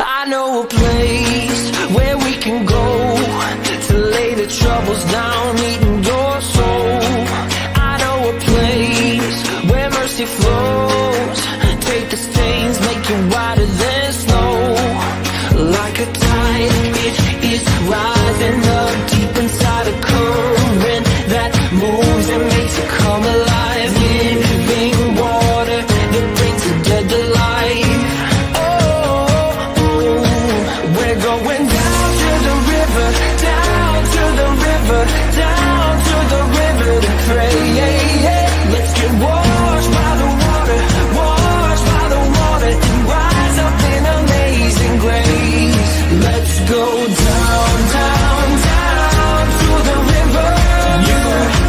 I know a place where we can go to lay the troubles down, eating your soul. I know a place where mercy flows. Take the stains, make you whiter than snow. Like a tide, it is rising up deep inside a current that moves and makes it come alive. Living water that brings the dead to life. We're going down to the river, down to the river, down to the river to pray. Let's get washed by the water, washed by the water, and rise up in amazing grace. Let's go down, down, down to the river. You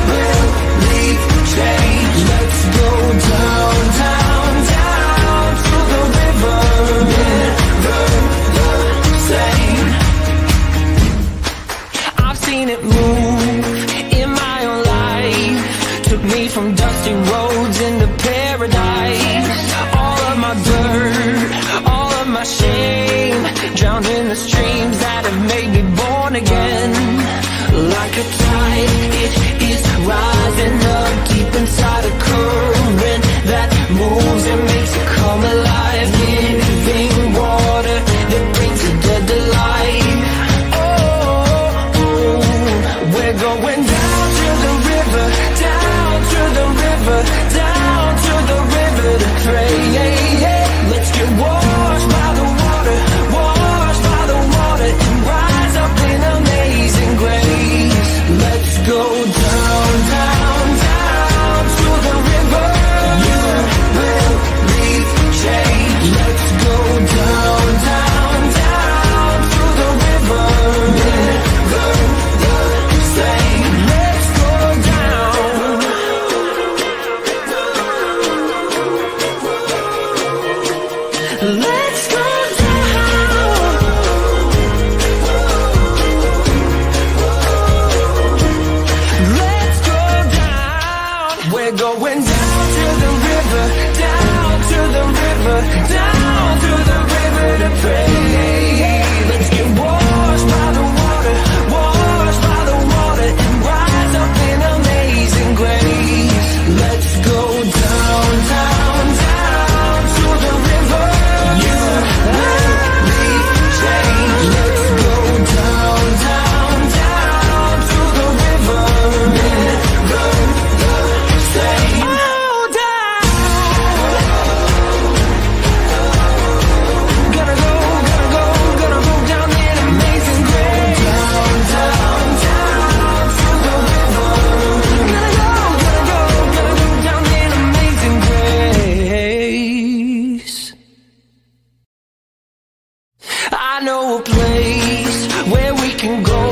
will leave change. Let's go down, down, down to the river. Never the same. I've seen it move in my own life. Took me from dusty roads into paradise. All of my dirt, all of my shame, drowned in the streams that have made me born again. Like a tide, it is rising up deep inside a current that moves and makes it come alive. Living water that brings the dead to life. We're going down to the river, down to the river, down to the river to pray. Let's get washed by the water, washed by the water, and rise up in amazing grace. Let's go down, down, down to the river. You will leave change. Let's go down, down, down to the river. Never the same. Let's go down. Let's go down. Let's go down. We're going down to the river, down to the river, down to the river to pray. Let's get washed by the water, washed by the water, and rise up in amazing grace. Let's go down, down, down to the river. You will leave change. Let's go down, down, down to the river. Never the same. Oh, down. Gonna go down in amazing grace. Down, down, down to the river. Gonna go down in amazing grace. I know a place where we can go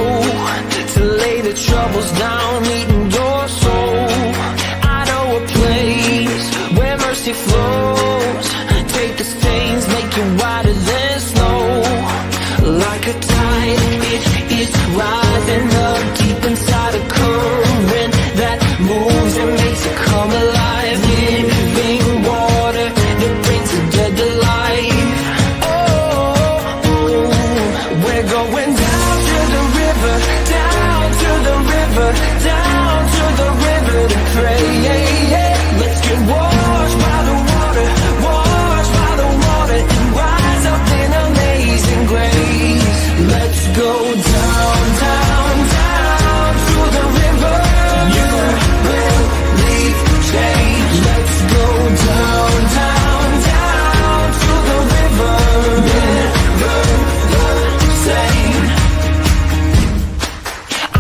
to lay the troubles down, eating your soul. I know a place where mercy flows. Take the stains, make you whiter than snow. Like a tide, it is rising up deep inside a current that moves and makes it come alive. Living water that brings the dead to life. We're going down to the river, down to the river, down to the river to pray. Let's get washed by the water, washed by the water, and rise up in amazing grace. Let's go down, down, down to the river. You will leave change. Let's go down, down, down to the river. Never the same.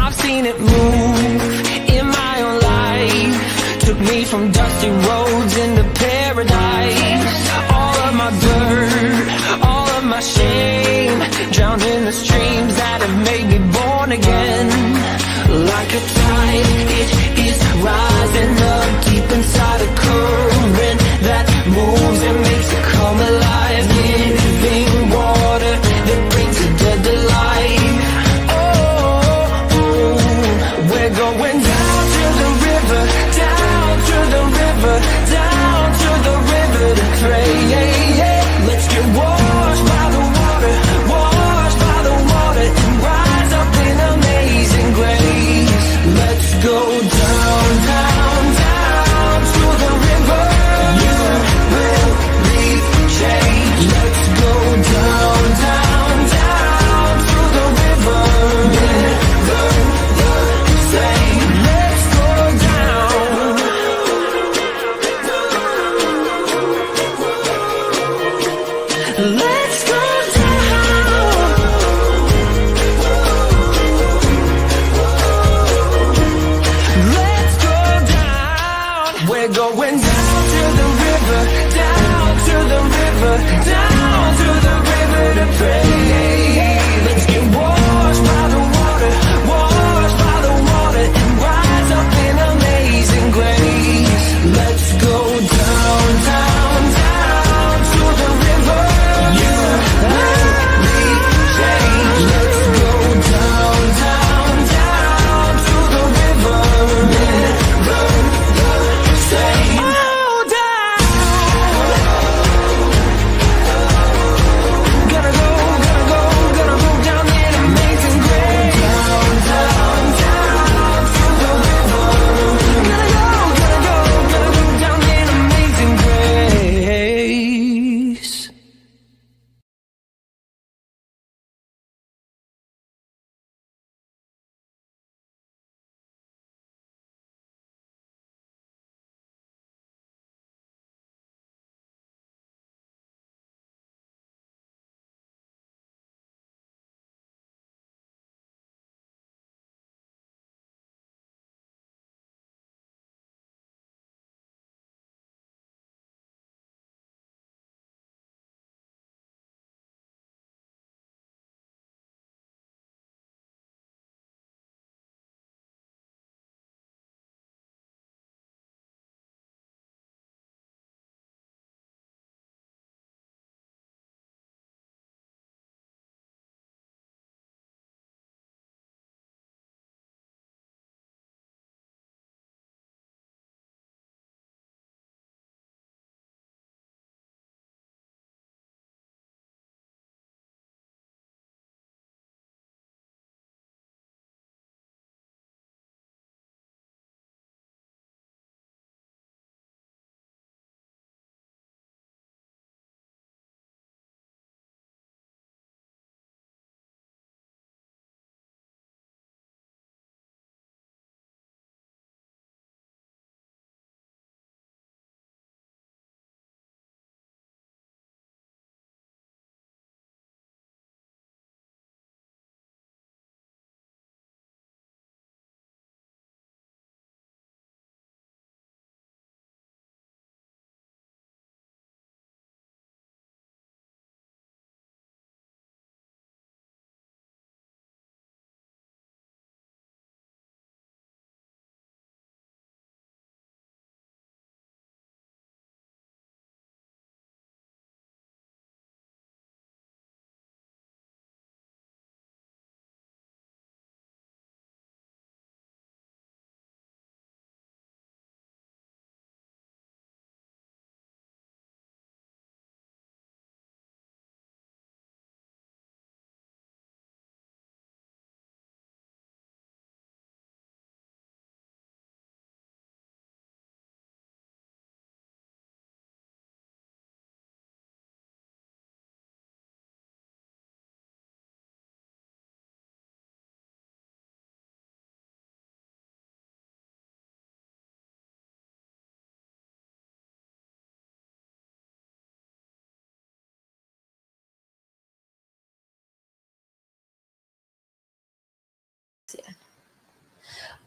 I've seen it move in my own life. Took me from dusty roads into paradise. All of my dirt, all of my shame, drowned in the streams that have made me born again. Like a tide, it is rising up deep inside a current that moves and makes it come alive. Living water that brings the dead to life. We're going down to the river, down to the river, down to the river to pray. Let's get washed by the water, Let's go down. Let's go down. We're going down to the river, down to the river, down to the river to pray. Let's get washed by the water, washed by the water, and rise up in amazing grace. Let's go down, down, down to the river. You make me change. Let's go down, down, down to the river. Never the same. Oh, down. Gonna go down in amazing grace. Down, down, down to the river. Gonna go down in amazing grace.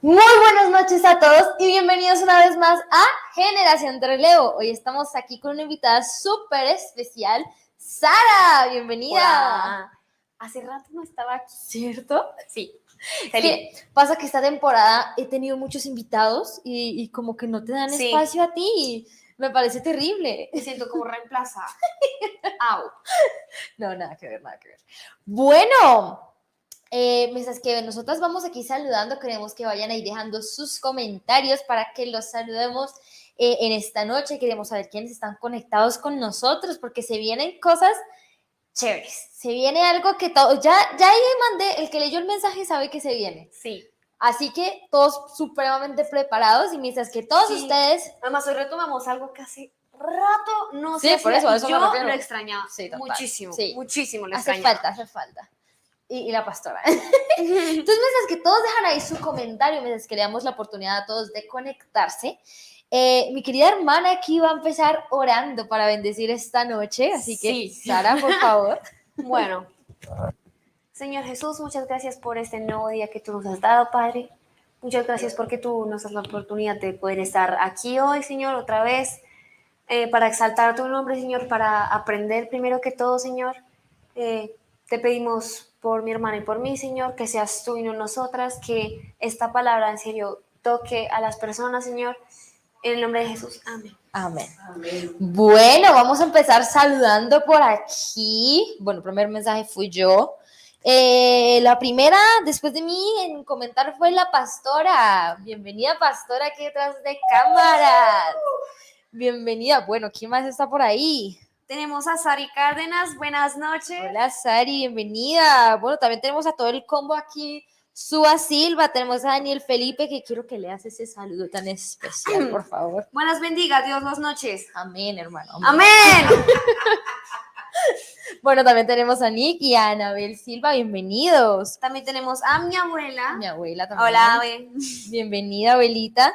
Muy buenas noches a todos y bienvenidos una vez más a Generación de Relevo. Hoy estamos aquí con una invitada súper especial, Sara. Bienvenida. Hola. Hace rato no estaba aquí, ¿cierto? Sí. ¿Qué pasa? Que esta temporada he tenido muchos invitados y como que no te dan Sí. espacio a ti. Me parece terrible. Me siento como reemplazada. Au. No, nada que ver, nada que ver. Bueno, mientras que nosotras vamos aquí saludando, queremos que vayan ahí dejando sus comentarios para que los saludemos en esta noche. Queremos saber quiénes están conectados con nosotros porque se vienen cosas chéveres. Se viene algo que todo, ya ahí mandé, el que leyó el mensaje sabe que se viene. Sí. Así que todos supremamente preparados y mientras que todos ustedes... Además, hoy retomamos algo que hace rato no Sí, sé. por eso yo me refiero. lo extrañaba. Sí, total. Muchísimo, Sí. muchísimo lo Hace extrañaba. falta. Y la pastora. Entonces, mientras que todos dejan ahí su comentario, mientras que le damos la oportunidad a todos de conectarse, Mi querida hermana aquí va a empezar orando para bendecir esta noche, así que Sí. Sara, por favor. Bueno, Señor Jesús, muchas gracias por este nuevo día que tú nos has dado, Padre. Muchas gracias porque tú nos das la oportunidad de poder estar aquí hoy, Señor, otra vez, para exaltar tu nombre, Señor, para aprender primero que todo, Señor. Te pedimos por mi hermana y por mí, Señor, que seas tú y no nosotras, que esta palabra en serio toque a las personas, Señor, en el nombre de Jesús. Amén. Amén. Bueno, vamos a empezar saludando por aquí. Bueno, el primer mensaje fui yo. La primera, después de mí, en comentar fue la pastora. Bienvenida, pastora, aquí detrás de cámaras. Bienvenida. Bueno, ¿quién más está por ahí? Tenemos a Sari Cárdenas, buenas noches. Hola, Sari, bienvenida. Bueno, también tenemos a todo el combo aquí. Sua Silva, tenemos a Daniel Felipe, que quiero que leas ese saludo tan especial, por favor. Buenas bendiga, Dios, buenas noches. Amén, hermano. Amén. Bueno, también tenemos a Nick y a Anabel Silva, bienvenidos. También tenemos a mi abuela. Mi abuela también. Hola, Abe. Bienvenida, abuelita.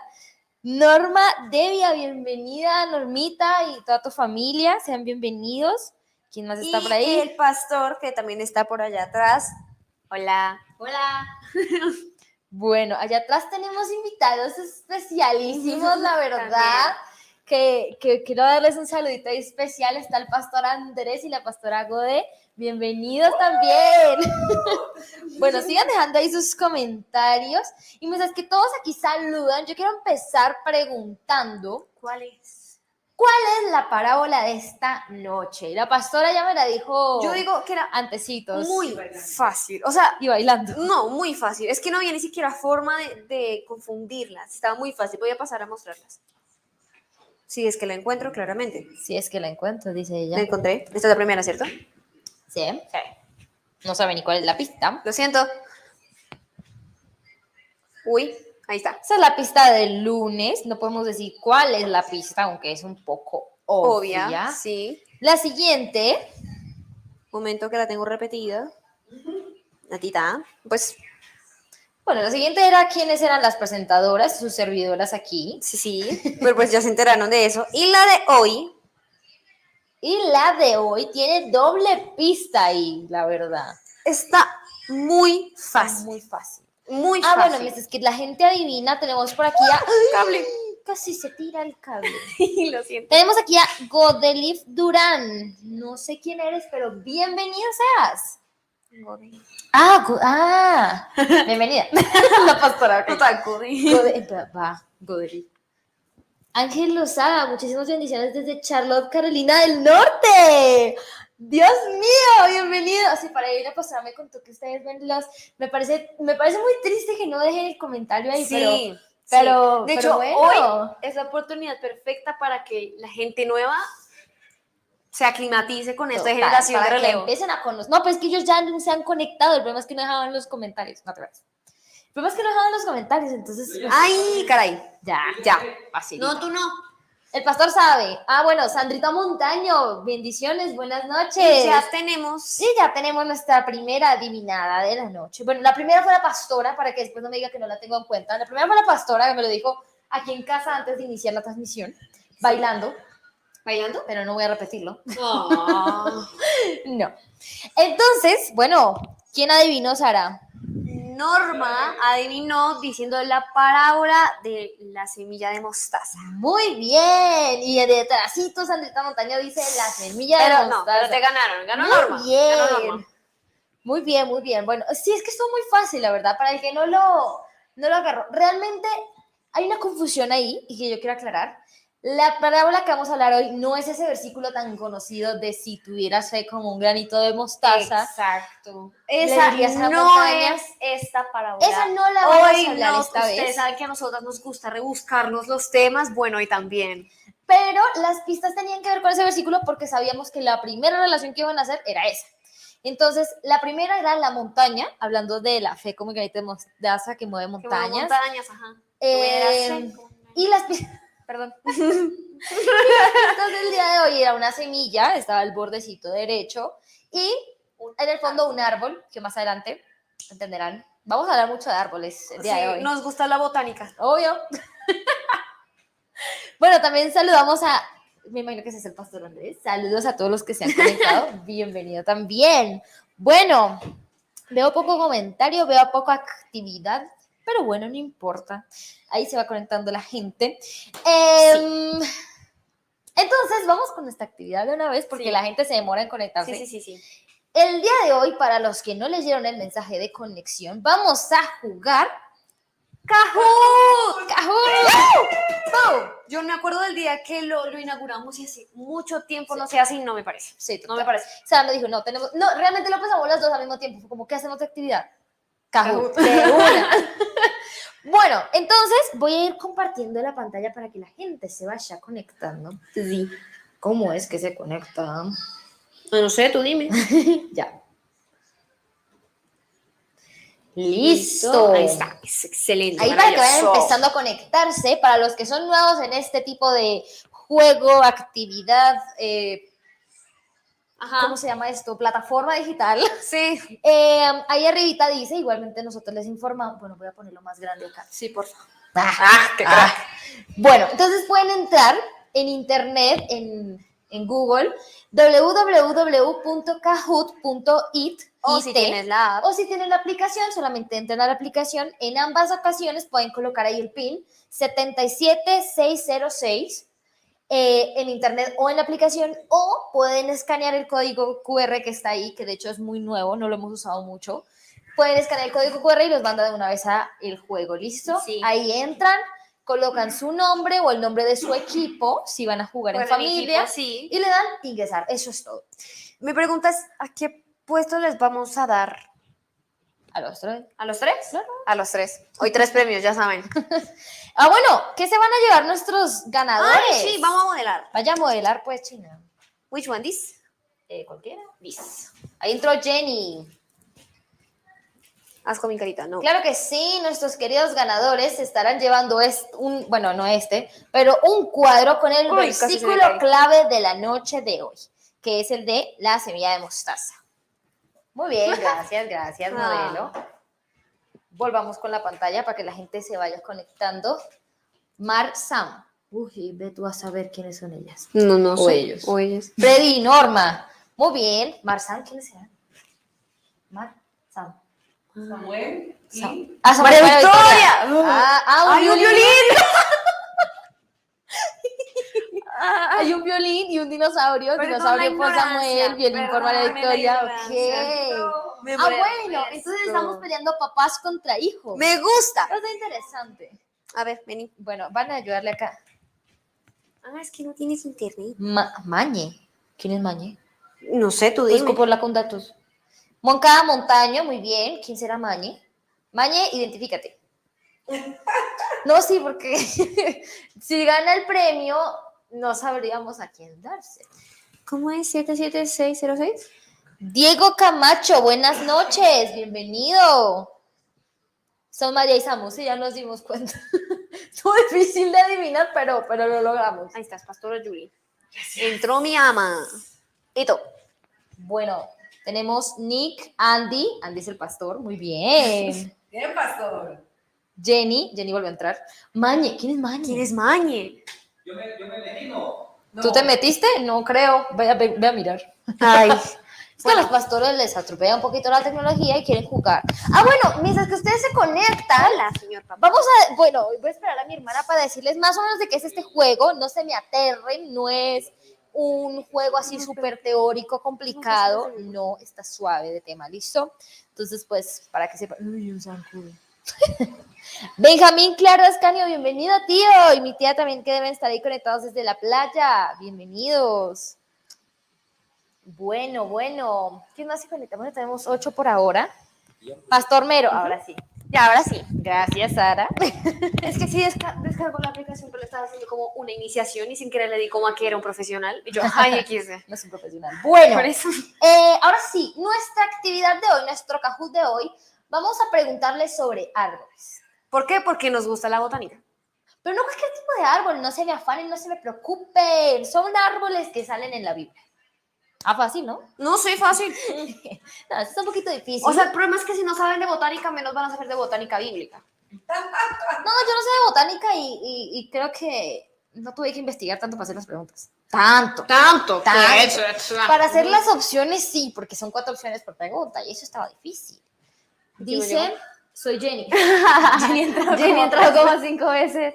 Norma Devia, bienvenida, Normita y toda tu familia, sean bienvenidos. ¿Quién más está Y por ahí? el pastor, que también está por allá atrás. Hola. Hola. Bueno, allá atrás tenemos invitados especialísimos, la verdad. Que quiero darles un saludito ahí especial. Está el pastor Andrés y la pastora Gode. Bienvenidos también. Bueno, sigan dejando ahí sus comentarios. Y mientras que todos aquí saludan, yo quiero empezar preguntando: ¿Cuál es? ¿cuál es la parábola de esta noche? La pastora ya me la dijo. Yo digo que era antecitos. muy fácil. O sea, Y bailando. no, muy fácil. Es que no había ni siquiera forma de confundirlas. Estaba muy fácil. Voy a pasar a mostrarlas. Sí, es que la encuentro claramente. Si es que la encuentro, dice ella. La encontré. Esta es la primera, ¿cierto? Sí. No sabe ni cuál es la pista. Lo siento. Uy, ahí está. Esa es la pista del lunes. No podemos decir cuál es la pista, aunque es un poco obvia. Sí. La siguiente. Momento que la tengo repetida. Natita. Pues Bueno, la siguiente era quiénes eran las presentadoras, sus servidoras aquí. sí. Pero pues ya se enteraron de eso. Y la de hoy. Y la de hoy tiene doble pista ahí, la verdad. Está muy fácil. Muy fácil. Muy Ah, fácil. bueno, mientras que la gente adivina, tenemos por aquí a... Cable. Casi se tira el cable. Lo siento. Tenemos aquí a Godelif Durán. No sé quién eres, pero bienvenida seas. Bienvenida. La pastora. ok. Total, Godelif. Ángel Lozada, muchísimas bendiciones desde Charlotte, Carolina del Norte. Dios mío, bienvenido. Así para ir la pastora me contó que ustedes ven los... Me parece muy triste que no dejen el comentario ahí, Sí. pero De pero hecho, bueno. hoy es la oportunidad perfecta para que la gente nueva se aclimatice con esta Total, generación de para que relevo. empiecen a conocer. No, pues es que ellos ya se han conectado. El problema es que no dejaban los comentarios. No te vayas. El problema es que no dejaban los comentarios, entonces. Pues, Ay, caray. ya. Fácil. No, tú no. El pastor sabe. Bueno, Sandrita Montaño, bendiciones, buenas noches. Y ya tenemos. Sí, ya tenemos nuestra primera adivinada de la noche. Bueno, la primera fue la pastora, para que después no me diga que no la tengo en cuenta. La primera fue la pastora, que me lo dijo aquí en casa antes de iniciar la transmisión, bailando. ¿Bailando? Pero no voy a repetirlo. Oh. No. Entonces, bueno, ¿quién adivinó, Sara? Norma adivinó diciendo la parábola de la semilla de mostaza. Muy bien. Y detrásito Sandrita Montaño dice la semilla de Pero no, mostaza. pero te ganaron. Ganó Muy Norma. bien. Ganó Norma. Muy bien, muy bien. Bueno, sí, es que estuvo muy fácil, la verdad, para el que no lo agarró. Realmente hay una confusión ahí y que yo quiero aclarar. La parábola que vamos a hablar hoy no es ese versículo tan conocido de si tuvieras fe como un granito de mostaza. Exacto. Le Esa dirías a la no montaña. es esta parábola. Esa no la vamos Hoy a hablar no, esta ustedes vez. saben que a nosotras nos gusta rebuscarnos los temas, bueno, y también. Pero las pistas tenían que ver con ese versículo porque sabíamos que la primera relación que iban a hacer era esa. Entonces, la primera era la montaña, hablando de la fe como granito de mostaza que mueve Que bueno, montañas. montañas, ajá. Y las pistas... Perdón. Entonces, el día de hoy era una semilla, estaba al bordecito derecho y en el fondo un árbol, que más adelante entenderán. Vamos a hablar mucho de árboles el día de hoy. Nos gusta la botánica. Obvio. Bueno, también saludamos me imagino que ese es el pastor Andrés. Saludos a todos los que se han conectado. Bienvenido también. Bueno, veo poco comentario, veo poca actividad, pero bueno, no importa. Ahí se va conectando la gente. Entonces, vamos con esta actividad de una vez porque Sí. la gente se demora en conectarse. Sí. El día de hoy, para los que no leyeron el mensaje de conexión, vamos a jugar Kahoot. ¡Kahoot! Yo me acuerdo del día que lo inauguramos y hace mucho tiempo no sé así, no me parece. Sí, No me parece. Sara me dijo, no, realmente lo pensamos las dos al mismo tiempo. Fue como, ¿qué hacemos de actividad? Kahoot. Kahoot. De una. Bueno, entonces voy a ir compartiendo la pantalla para que la gente se vaya conectando. Sí. ¿Cómo es que se conecta? No sé, tú dime. Ya. Listo. Ahí está, es excelente. Ahí para que vayan maravilloso. empezando a conectarse, para los que son nuevos en este tipo de juego, actividad, Ajá. ¿cómo se llama esto? Plataforma digital. Sí. Ahí arribita dice, igualmente nosotros les informamos, bueno, voy a ponerlo más grande acá. Sí, por favor. Qué crack. Bueno, entonces pueden entrar en internet, en Google, www.kahoot.it. O si tienes la app. O si tienen la aplicación, solamente entren a la aplicación. En ambas ocasiones pueden colocar ahí el PIN 77606 en internet o en la aplicación, o pueden escanear el código QR que está ahí, que de hecho es muy nuevo, no lo hemos usado mucho. Pueden escanear el código QR y los manda de una vez a el juego, ¿listo? Sí. Ahí entran, colocan su nombre o el nombre de su equipo, si van a jugar en Bueno, familia, equipo, sí. y le dan ingresar. Eso es todo. Mi pregunta es, ¿a qué puesto les vamos a dar? A los tres. ¿A los tres? Claro. A los tres. Hoy 3 premios, ya saben. Bueno, ¿qué se van a llevar nuestros ganadores? Ay, sí, vamos a modelar. Vaya a modelar, pues, China. Which one, this? Cualquiera. Ahí entró Jenny. Haz con mi carita, no. Claro que sí, nuestros queridos ganadores se estarán llevando bueno, no pero un cuadro con el Uy, casi se me versículo cae. clave de la noche de hoy, que es el de la semilla de mostaza. Muy bien, gracias, modelo. Volvamos con la pantalla para que la gente se vaya conectando. Mar Sam. Uy, ve tú a saber quiénes son ellas. No O sé. ellos. O ellos. Freddy y Norma. Muy bien. Mar Sam, ¿quiénes serán? Mar Sam. Samuel y Samuel ¡María Victoria! Un ¡Ay, un violín. violín! Hay un violín y un dinosaurio. Perdón Dinosaurio la por Samuel, ignorancia, violín por María perdóname la Victoria. ignorancia. Ok. Me Bueno, molesto. entonces estamos peleando papás contra hijos. Me gusta. Eso es interesante. A ver, vení. Bueno, van a ayudarle acá. Es que no tienes internet. Mañe. ¿Quién es Mañe? No sé, tú Busco dime. por la con datos. Moncada Montaño, muy bien. ¿Quién será Mañe? Mañe, identifícate. No, sí, porque si gana el premio, no sabríamos a quién darse. ¿Cómo es? 77606. Diego Camacho, buenas noches, bienvenido. Son María y Samu, sí, ya nos dimos cuenta. Estuvo difícil de adivinar, pero lo logramos. Ahí estás, Pastora Julie. Entró mi ama. Esto. Bueno, tenemos Nick, Andy es el pastor, muy bien. bien, pastor. Jenny volvió a entrar. Mañe, ¿quién es Mañe? ¿Quién es Mañe? Yo me metí, no. ¿Tú te metiste? No creo, ve a mirar. Ay. Es que a los pastores les atropella un poquito la tecnología y quieren jugar. Bueno, mientras que ustedes se conectan, Hola, señor papá. voy a esperar a mi hermana para decirles más o menos de qué es este juego. No se me aterren, no es un juego así súper teórico, complicado. No, está suave de tema, ¿listo? Entonces, pues, para que sepan. Uy, un zancudo. Benjamín Claro Ascanio, bienvenido, tío. Y mi tía también, que deben estar ahí conectados desde la playa. Bienvenidos. Bueno. ¿Quién más se conecta? Bueno, tenemos 8 por ahora. Pastor Mero, ahora sí. Ya, ahora sí. Gracias, Sara. Es que sí descargó la aplicación, pero le estaba haciendo como una iniciación y sin querer le di como a que era un profesional. Y yo, ay, XD. No es un profesional. Bueno, Por eso. ahora sí, nuestra actividad de hoy, nuestro Kahoot de hoy, vamos a preguntarles sobre árboles. ¿Por qué? Porque nos gusta la botánica. Pero no cualquier tipo de árbol, no se me afanen, no se me preocupen. Son árboles que salen en la Biblia. Fácil, ¿no? No, soy fácil. No, eso es un poquito difícil. O sea, el problema es que si no saben de botánica, menos van a saber de botánica bíblica. no, yo no sé de botánica y creo que no tuve que investigar tanto para hacer las preguntas. Tanto. Tanto. Para hacer las opciones, sí, porque son 4 opciones por pregunta y eso estaba difícil. me Dice, llegó? soy Jenny. Jenny entró como 5 veces.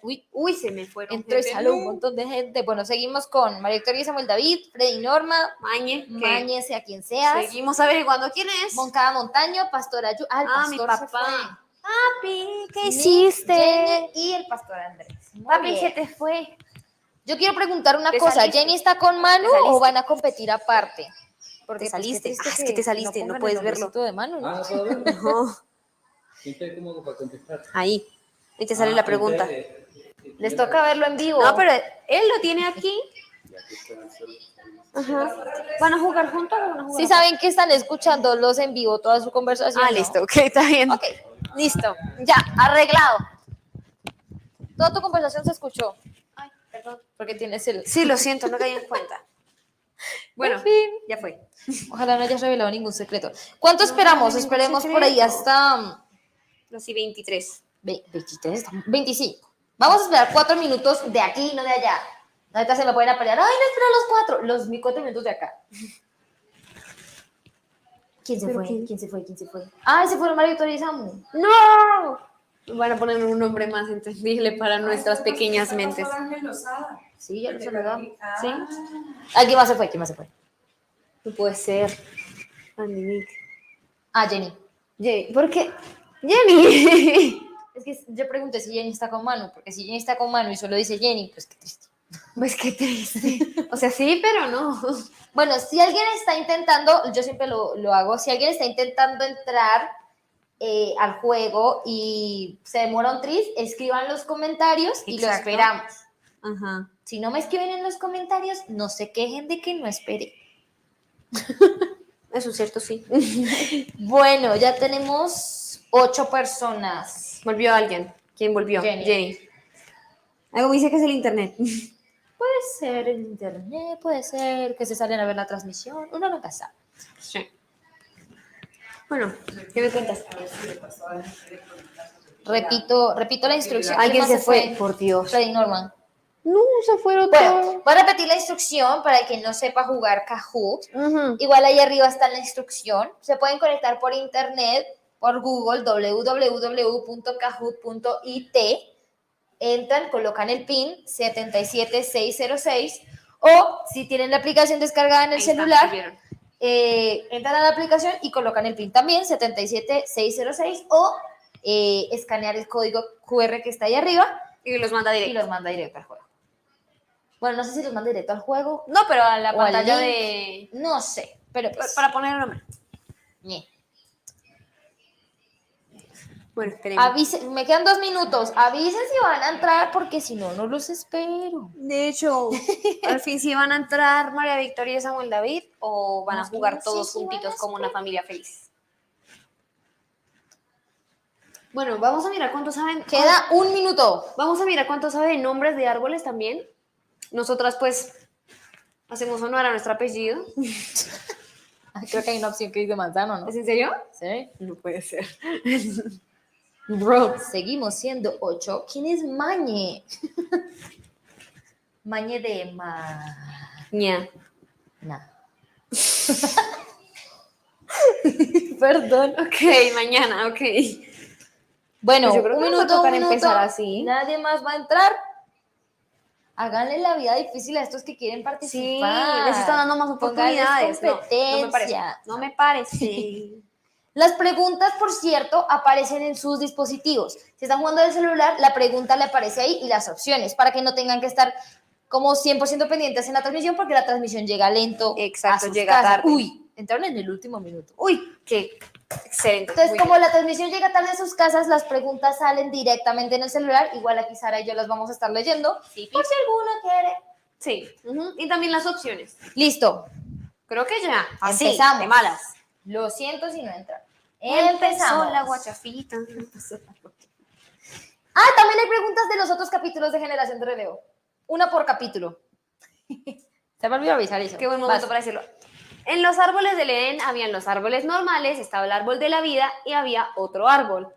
Uy, Uy, se me fueron. entró y salió un montón de gente. Bueno, seguimos con María Victoria y Samuel David, Freddy Norma, Mañe. ¿qué? Mañe, sea quien seas, Seguimos averiguando quién es. Moncada Montaño, Pastora Yu. Ah, el Ah, mi pastor se papá. fue. Papi, ¿qué Nick, hiciste? Jenny y el pastor Andrés. Muy Papi, bien. ¿qué te fue? Yo quiero preguntar una ¿Te cosa. saliste? ¿Jenny está con Manu ¿Te saliste? o van a competir aparte? Porque Te pues, qué saliste. triste Ah, es que te saliste, no pongan el puedes verlo. nombrecito de Manu, ¿no? Ah, ¿no puedo verlo? No, ¿Siempre cómo para contestar? ahí. Ahí te sale la pregunta. Les toca verlo en vivo. No, pero él lo tiene aquí. Ajá. ¿Van a jugar juntos o van a jugar Sí aparte? saben que están escuchándolos en vivo toda su conversación. Ah, ¿no? listo, ok, está bien. Ok, Listo. Ya, arreglado. toda tu conversación se escuchó. Ay, perdón. Porque tienes el... Sí, lo siento, no caí en cuenta. Bueno, En fin. ya fue. Ojalá no hayas revelado ningún secreto. ¿Cuánto esperamos? ningún Esperemos por ahí secreto. hasta... Los y 23. 23, 25. Vamos a esperar 4 minutos de aquí, no de allá. Ahorita se me pueden a pelear. Ay, no espero los 4. Los 4 minutos de acá. ¿Quién se ¿Pero fue? quién? ¿Quién se fue? ¿Quién se fue? Ah, se fueron María Victoria y Samu. ¡No! Van a poner un nombre más entendible para nuestras pequeñas mentes. Sí, ya lo saludamos. ¿Sí? Ah, ¿quién más se fue? ¿Quién más se fue? No puede ser. Andy Nick. Ah, Jenny. Jenny. ¿Por qué? Jenny. Es que yo pregunté si Jenny está con Manu, porque si Jenny está con Manu y solo dice Jenny, pues qué triste. Pues qué triste. O sea, sí, pero no. Bueno, si alguien está intentando, yo siempre lo hago, si alguien está intentando entrar al juego y se demora un tris, escriban los comentarios y lo Exacto. esperamos. Ajá. Si no me escriben en los comentarios, no se quejen de que no esperé. Eso es cierto, sí. Bueno, ya tenemos 8 personas. Volvió alguien. ¿Quién volvió? Jenny. Algo me dice que es el internet. Puede ser el internet, puede ser que se salen a ver la transmisión, uno nunca sabe. Sí. Bueno, ¿qué me cuentas? Repito la instrucción. ¿Quién Alguien más se fue, por Dios. Freddy Norman. No, se fueron Bueno, todos. voy a repetir la instrucción para el que no sepa jugar Kahoot. Ujú. Igual ahí arriba está la instrucción. Se pueden conectar por internet, por Google, www.kahoot.it. Entran, colocan el PIN 77606 o si tienen la aplicación descargada en el Ahí está, celular, ¿sí vieron? entran a la aplicación y colocan el PIN también 77606 o escanear el código QR que está ahí arriba Y los manda y directo. los manda directo al juego. Bueno, no sé si los manda directo al juego. No, pero a la O al pantalla link. de... No sé, pero pues... Para poner el nombre. ñe. Bueno, esperemos. Me quedan 2 minutos. Avisen si van a entrar porque si no, no los espero. De hecho, al fin si van a entrar María Victoria y Samuel David o van a No, jugar no sé todos si van juntitos a como una familia feliz. Bueno, vamos a mirar cuántos saben. Queda 1 minuto. Vamos a mirar cuántos saben de nombres de árboles también. Nosotras pues hacemos honor a nuestro apellido. Creo que hay una opción que dice manzano, ¿no? ¿Es en serio? Sí. No puede ser. Bro, seguimos siendo 8. ¿Quién es Mañe? Mañe de Ña. Nah. Perdón. Ok, mañana, ok. Bueno, Pues yo creo que un nos va a minuto, tocar un minuto. empezar así. Nadie más va a entrar. Háganle la vida difícil a estos que quieren Sí, participar. les están dando más Pónganles oportunidades. No, no me parece. competencia. No me parece. Las preguntas, por cierto, aparecen en sus dispositivos. Si están jugando del celular, la pregunta le aparece ahí y las opciones, para que no tengan que estar como 100% pendientes en la transmisión, porque la transmisión llega lento. Exacto, a sus llega casas. tarde. Uy, entraron en el último minuto. Uy, qué excelente. Entonces, Muy como bien. la transmisión llega tarde en sus casas, las preguntas salen directamente en el celular. Igual aquí Sara y yo las vamos a estar leyendo, Sí, por si alguno quiere. sí. Ujú. Y también las opciones. Listo, Creo que ya. Así, Empezamos. de malas. lo siento si no entran. Empezó Empezamos. la guachafita. Ah, también hay preguntas de los otros capítulos de Generación de Relevo. Una por capítulo. Se me olvidó avisar eso. Qué buen momento Vas. para decirlo. En los árboles del Edén habían los árboles normales, estaba el árbol de la vida y había otro árbol.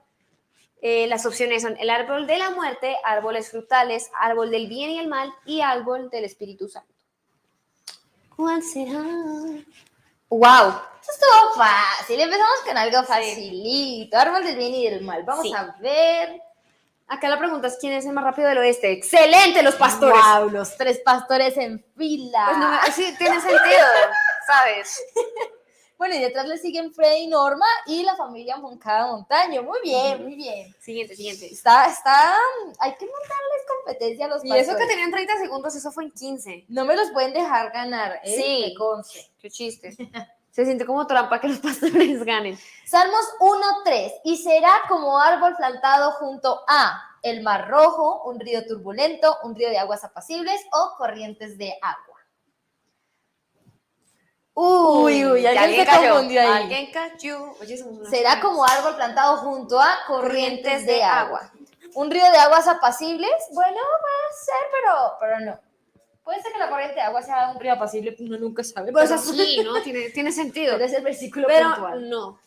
Las opciones son el árbol de la muerte, árboles frutales, árbol del bien y el mal y árbol del Espíritu Santo. ¿Cuál será? ¡Wow! Esto estuvo fácil. Empezamos con algo facilito. Árbol del bien y del mal. Vamos Sí. a ver. Acá la pregunta es ¿quién es el más rápido del oeste? ¡Excelente, los pastores! Wow, los 3 pastores en fila. Pues no, sí, tiene sentido, ¿sabes? Bueno, y detrás le siguen Freddy y Norma y la familia Moncada Montaño. Muy bien, muy bien. Siguiente. Está, hay que montarles competencia a los Y pastores. eso que tenían 30 segundos, eso fue en 15. No me los pueden dejar ganar, ¿eh? Sí. Que conste. Qué chiste. Se siente como trampa que los pastores ganen. Salmos 1:3. Y será como árbol plantado junto a el mar rojo, un río turbulento, un río de aguas apacibles o corrientes de agua. Uy, alguien se confundió ahí. Alguien cayó. Oye, somos unas Será feas. como árbol plantado junto a corrientes de agua. Un río de aguas apacibles, bueno, puede ser, pero no. Puede ser que la corriente de agua sea un río apacible, uno nunca sabe. Pues pero sí, ¿no? Tiene sentido. pero es el versículo Pero puntual. no.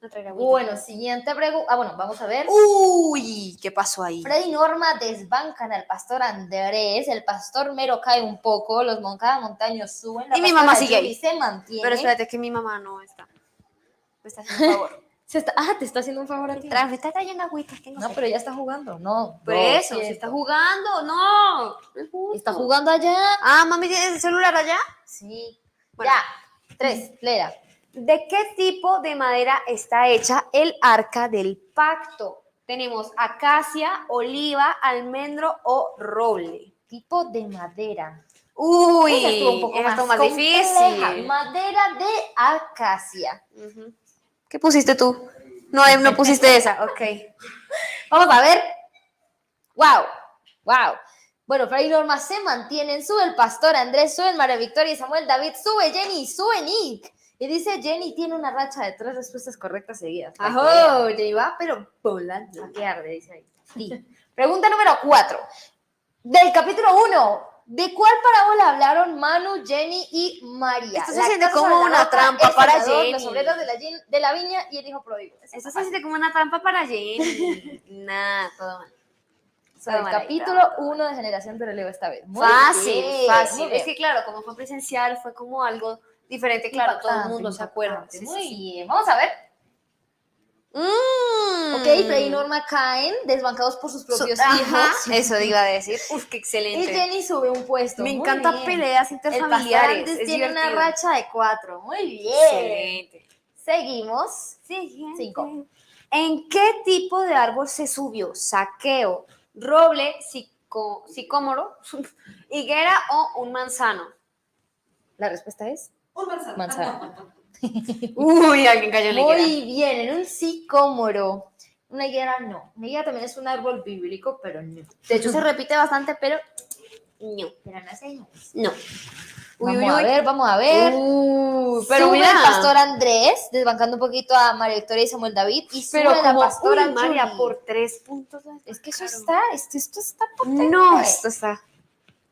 No traiga agüita. Bueno, siguiente pregunta. Bueno, vamos a ver. Uy, ¿qué pasó ahí? Freddy y Norma desbancan al pastor Andrés, el pastor Mero cae un poco, los Moncada Montaños suben, la Y mi pastora mamá sigue Julie ahí. se mantiene. Pero espérate que mi mamá no está. Me está haciendo un favor. Te está haciendo un favor a ti. Me está trayendo agüita. Que no No, sé. pero ya está jugando. No, Por no, eso, cierto. se está jugando. No. No es justo. ¿Está jugando allá? Ah, mami, ¿tienes el celular allá? Sí. Bueno. Ya. 3, Lera. ¿De qué tipo de madera está hecha el arca del pacto? Tenemos acacia, oliva, almendro o roble. Tipo de madera. Uy, Esa estuvo un poco esa más estuvo más compleja. difícil. Madera de acacia. Ujú. ¿Qué pusiste tú? No, no pusiste esa. Ok. Vamos a ver. Wow. Bueno, Freddy y Norma se mantienen. Sube el pastor Andrés, sube María Victoria y Samuel David, sube Jenny, sube Nick. Y dice, Jenny tiene una racha de 3 respuestas correctas seguidas. Ajo, Jenny va, pero volando. ¿A qué arde? Dice ahí. Sí. Pregunta número 4. Del capítulo 1. ¿De cuál parábola hablaron Manu, Jenny y María? Esto se La siente casa como sobre la una roca, trampa el para sembrador, Jenny. Los obreros de la viña y el hijo pródigo. Esto se siente como una trampa para Jenny. Nada, todo mal. Sobre el Todo mal ahí, capítulo todo mal. 1 de Generación de Relevo esta vez. Muy Fácil, bien, fácil. muy bien. Es que claro, como fue presencial, fue como algo diferente. Claro, todo el mundo se acuerda. Impactante. Muy bien, vamos a ver. Ok, Freddy y Norma caen, desbancados por sus propios hijos. Eso iba a decir. Uf, qué Y excelente. Jenny sube un puesto. Me muy encanta bien. peleas El pastor interfamiliares. Andrés Es tiene una divertido. racha de 4. Muy bien. Excelente. Seguimos. Siguiente. 5. ¿En qué tipo de árbol se subió? Saqueo, roble, sicómoro, higuera o un manzano. La respuesta es manzana. Uy, alguien cayó en la higuera. Muy bien, en un sicómoro. Una higuera no. Una higuera también es un árbol bíblico, pero no. De hecho, se repite bastante, pero no. Pero no sé. No. Vamos a ver. pero Sube mira. el pastor Andrés, desbancando un poquito a María Victoria y Samuel David. Y sube Pero la como, pastora uy, María, Julie. por 3 puntos. Es que eso Claro. esto está potente. No, esto está.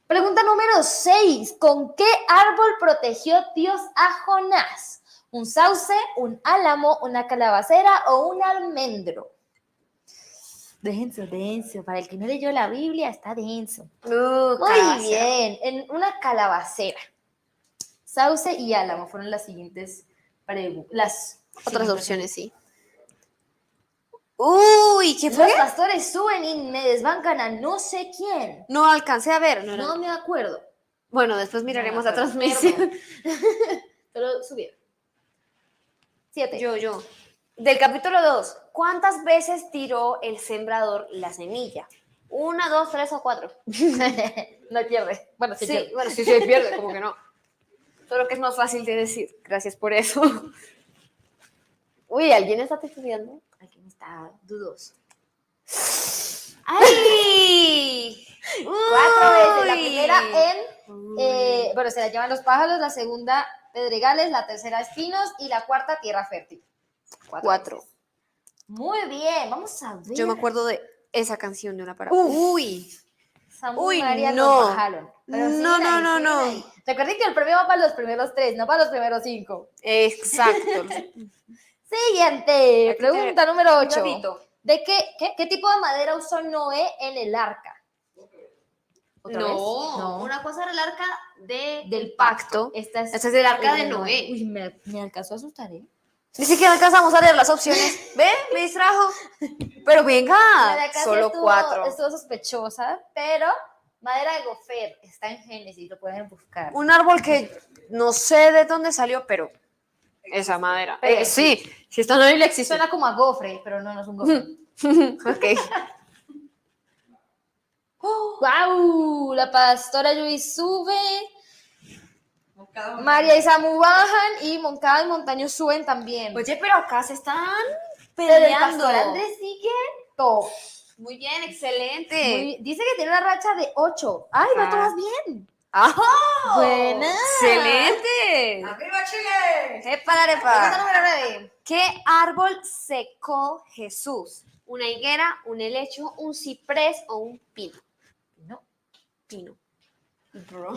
Pregunta número 6. ¿Con qué árbol protegió Dios a Jonás? ¿Un sauce, un álamo, una calabacera o un almendro? Denso. Para el que no leyó la Biblia, está denso. Muy Calabacera. bien. En una calabacera. Sauce y álamo fueron las siguientes las Otras siguientes. opciones, sí. Uy, ¿qué fue? Los pastores suben y me desbancan a no sé quién. No alcancé a ver. No, era- No me acuerdo. Bueno, después miraremos la No me acuerdo. transmisión. Pero subieron. 7. Yo. Del capítulo 2. ¿Cuántas veces tiró el sembrador la semilla? 1, 2, 3 o 4. No pierde. Bueno, sí, Sí, pierde. bueno, sí se pierde, como que no. Solo que es más fácil de decir. Gracias por eso. Uy, ¿alguien está estudiando? Aquí está dudoso. ¡Ay! 4 veces. La Uy. primera bueno, se la llevan los pájaros, la segunda pedregales, la tercera espinos y la cuarta tierra fértil. 4. veces. Muy bien, vamos a ver. Yo me acuerdo de esa canción de una parábola. Uy. Samuel Uy, y María no. nos bajaron. Pero No, siguen no, ahí, no, siguen no. ahí. Recuerden que el premio va para los primeros 3, no para los primeros 5. Exacto. Siguiente, Aquí pregunta tiene número un 8. gatito. ¿De qué tipo de madera usó Noé en el arca? ¿Otra vez? No, una cosa era el arca Del pacto. Esta Este es el arca el de Noé. Uy, me alcanzó a asustar, ¿eh? Ni siquiera alcanzamos a leer las opciones. ¿Ve? Me distrajo. Pero La de venga, acá sí solo 4. estuvo sospechosa, pero madera de gofer está en Génesis, lo pueden buscar. Un árbol que no sé de dónde salió, pero esa madera. Pero Sí, si está en la Biblia existe. Suena como a gofre, pero no es un gofre. Ok. ¡Wow! La pastora Yui sube, María y Samu bajan y Moncada y Montaño suben también. Oye, pero acá se están pero el peleando. pastor Andrés sigue top. Muy bien, excelente. Dice que tiene una racha de 8. ¡Ay, va Ah. todas bien! ¡Ajo! ¡Buena! ¡Excelente! ¡Arriba Chile! ¡Epa, Pregunta arepa! número 9. ¿Qué árbol secó Jesús? ¿Una higuera, un helecho, un ciprés o un pino? No. Pino. Bro.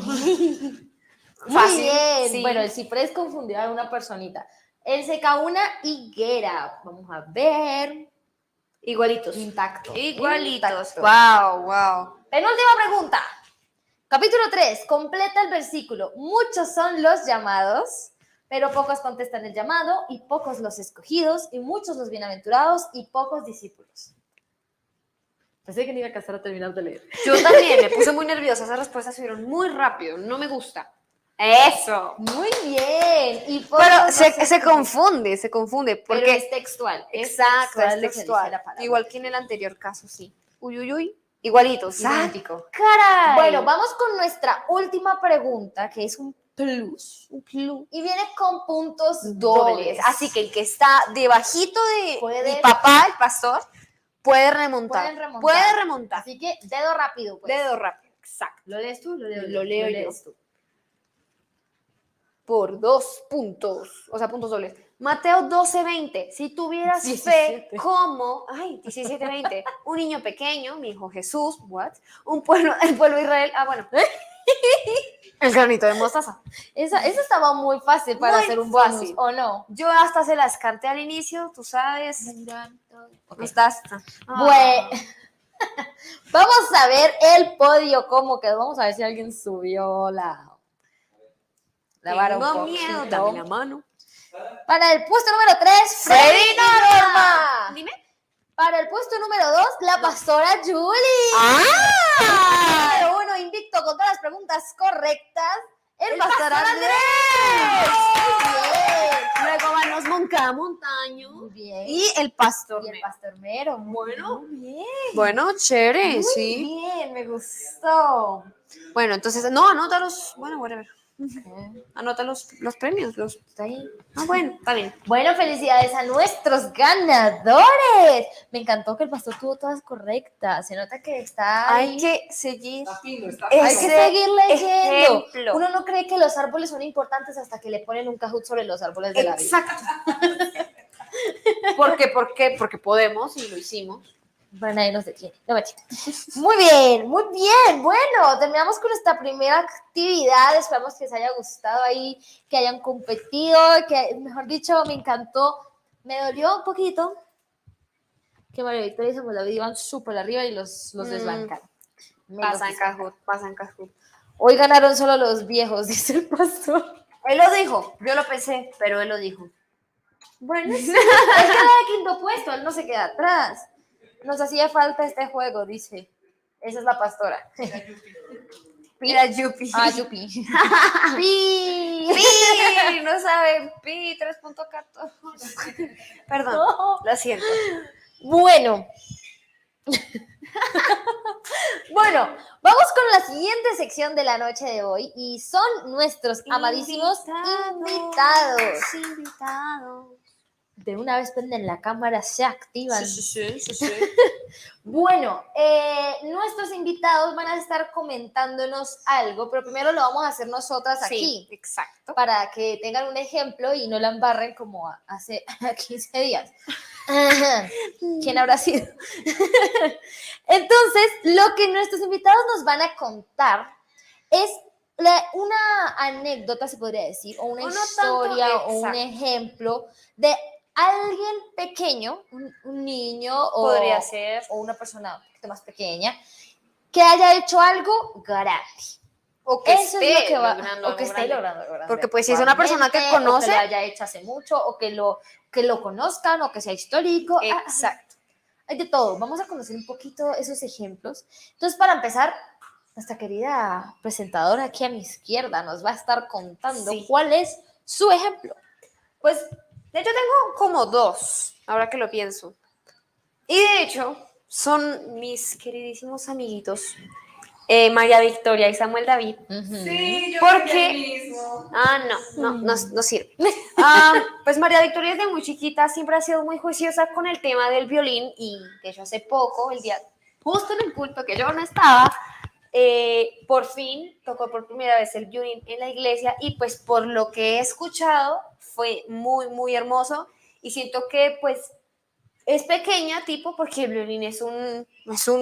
Muy Fácil, bien. sí. Bueno, el ciprés confundió a una personita. Él seca una higuera. Vamos a ver. Igualitos. Intacto. Igualitos. Intacto. Wow, wow. Penúltima pregunta. Capítulo 3. Completa el versículo. Muchos son los llamados, pero pocos contestan el llamado, y pocos los escogidos, y muchos los bienaventurados, y pocos discípulos. Pensé que no iba a alcanzar a terminar de leer. Yo también me puse muy nerviosa. Esas respuestas subieron muy rápido. No me gusta. Eso. Muy bien. Y pocos Pero los se escogidos. confunde. Pero Porque es textual. exacto, es lo que dice textual. la palabra. Igual que en el anterior caso, sí. Uy, uy, uy. Igualitos. Idéntico. ¡Caray! Bueno, vamos con nuestra última pregunta, que es un plus. Un club. Y viene con puntos Dobles. Así que el que está debajito de Puede- mi papá, el pastor, puede remontar. Pueden remontar. Puede remontar. Así que dedo rápido, pues. Dedo rápido. Exacto. ¿Lo lees tú? Lo leo yo. lees tú. Por 2 puntos. O sea, puntos dobles. Mateo 12:20. Si tuvieras 17. fe como, 17:20, un niño pequeño, mi hijo Jesús, what? El pueblo de Israel, bueno. El granito de mostaza. Esa estaba muy fácil para Muy hacer un bonus, fácil. ¿o no? Yo hasta se las canté al inicio, tú sabes. ¿Cómo estás? Bueno, vamos a ver el podio, cómo quedó. Vamos a ver si alguien subió la vara un Tengo poco. miedo, dame la mano. Para el puesto número 3, Freddy Norma. Dime. Para el puesto número 2, la pastora Julie. ¡Ah! Número 1, invicto con todas las preguntas correctas, el pastor Andrés. Luego van los Moncada Montaño. Muy bien. Y el pastor. Y el pastor Mero. Bueno. Muy bien. Bueno, chévere, Muy sí. bien, me gustó. Bueno, entonces, no, anota los. Bueno, whatever. Anota los premios. Está ahí. Bueno, está bien. Bueno, felicidades a nuestros ganadores. Me encantó que el pastor tuvo todas correctas. Se nota que está ahí. Hay que seguir. Está fino, está Ese Hay que seguir leyendo. ejemplo. Uno no cree que los árboles son importantes hasta que le ponen un cajut sobre los árboles de la vida. Exacto. ¿Por qué? Porque podemos y lo hicimos. Bueno, nadie nos detiene. No, mentira. Muy bien, muy bien. Bueno, terminamos con nuestra primera actividad. Esperamos que les haya gustado ahí, que hayan competido, que, mejor dicho, me encantó. Me dolió un poquito que María Victoria y Samuel David iban súper arriba y los desbancaron. Me los desbancaron. Pasa en Cajut. Hoy ganaron solo los viejos, dice el pastor. Él lo dijo, yo lo pensé, pero él lo dijo. Bueno, sí, él queda de quinto puesto, él no se queda atrás. Nos hacía falta este juego, dice. Esa es la pastora. Mira, Yupi. Ah, Yupi. Pi. Pi, no saben, Pi 3.14. Perdón, No. lo siento. Bueno. Bueno, vamos con la siguiente sección de la noche de hoy y son nuestros amadísimos invitados. Invitados. De una vez prenden la cámara, se activan. Sí. Bueno, nuestros invitados van a estar comentándonos algo, pero primero lo vamos a hacer nosotras aquí, exacto. para que tengan un ejemplo y no la embarren como hace 15 días. ¿Quién habrá sido? Entonces, lo que nuestros invitados nos van a contar es una anécdota, se podría decir, o una O no tanto, historia, o un exacto. ejemplo de alguien pequeño, un niño o, Podría ser. o una persona un poquito más pequeña, que haya hecho algo grande. O que Eso es lo que va, logrando o que algo esté grande. logrando algo grande Porque, pues, si es una persona que actualmente, o conoce- que lo haya hecho hace mucho, o que lo conozcan, o que sea histórico. Exacto. Hay de todo. Vamos a conocer un poquito esos ejemplos. Entonces, para empezar, nuestra querida presentadora aquí a mi izquierda nos va a estar contando Sí. cuál es su ejemplo. Pues, de hecho, tengo como dos, ahora que lo pienso. Y de hecho, son mis queridísimos amiguitos, María Victoria y Samuel David. Sí, yo ¿Por pensé qué? el mismo. No sirve. Pues María Victoria desde muy chiquita siempre ha sido muy juiciosa con el tema del violín y de hecho hace poco, el día justo en el culto que yo no estaba, por fin tocó por primera vez el violín en la iglesia y pues por lo que he escuchado fue muy, muy hermoso y siento que pues es pequeña tipo porque el violín es un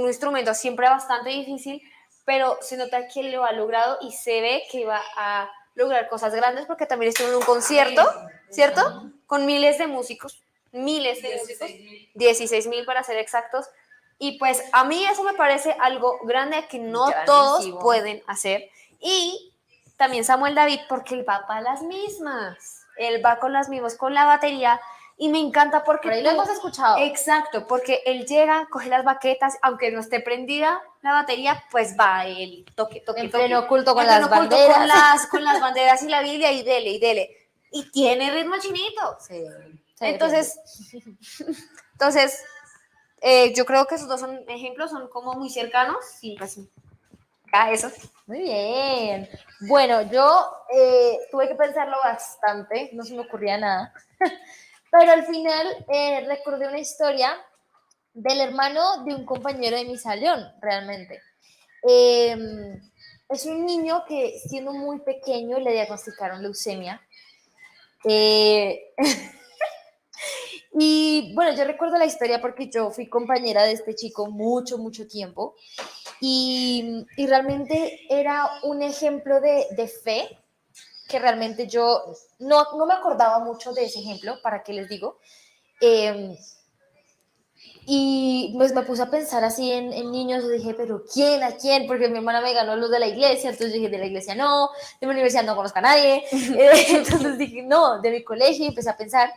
instrumento siempre bastante difícil, pero se nota que lo ha logrado y se ve que va a lograr cosas grandes porque también estuvo en un concierto, ¿cierto? Con miles de músicos, 16,000 para ser exactos. Y pues a mí eso me parece algo grande que no todos Grandísimo. pueden hacer. Y también Samuel David porque él va para las mismas. Él va con las mismas, con la batería. Y me encanta porque Por ahí lo tú- hemos escuchado. Exacto, porque él llega, coge las baquetas, aunque no esté prendida la batería, pues va él, toque, toque, En toque. pleno culto con En las pleno culto banderas. con las banderas y la Biblia y dele, y dele. Y tiene ritmo chinito. Sí, Entonces, yo creo que esos dos son ejemplos, son como muy cercanos y pues acá eso. muy bien. Bueno, yo tuve que pensarlo bastante, no se me ocurría nada. Pero al final recordé una historia del hermano de un compañero de mi salón, realmente. Es un niño que siendo muy pequeño le diagnosticaron leucemia. Y bueno, yo recuerdo la historia porque yo fui compañera de este chico mucho, mucho tiempo y realmente era un ejemplo de fe que realmente yo no me acordaba mucho de ese ejemplo, ¿para qué les digo? Y pues me puse a pensar así en niños, y dije, pero ¿quién? ¿A quién? Porque mi hermana me ganó los de la iglesia, entonces dije, de la iglesia no, de mi universidad no conozco a nadie, entonces dije, no, de mi colegio, y empecé a pensar,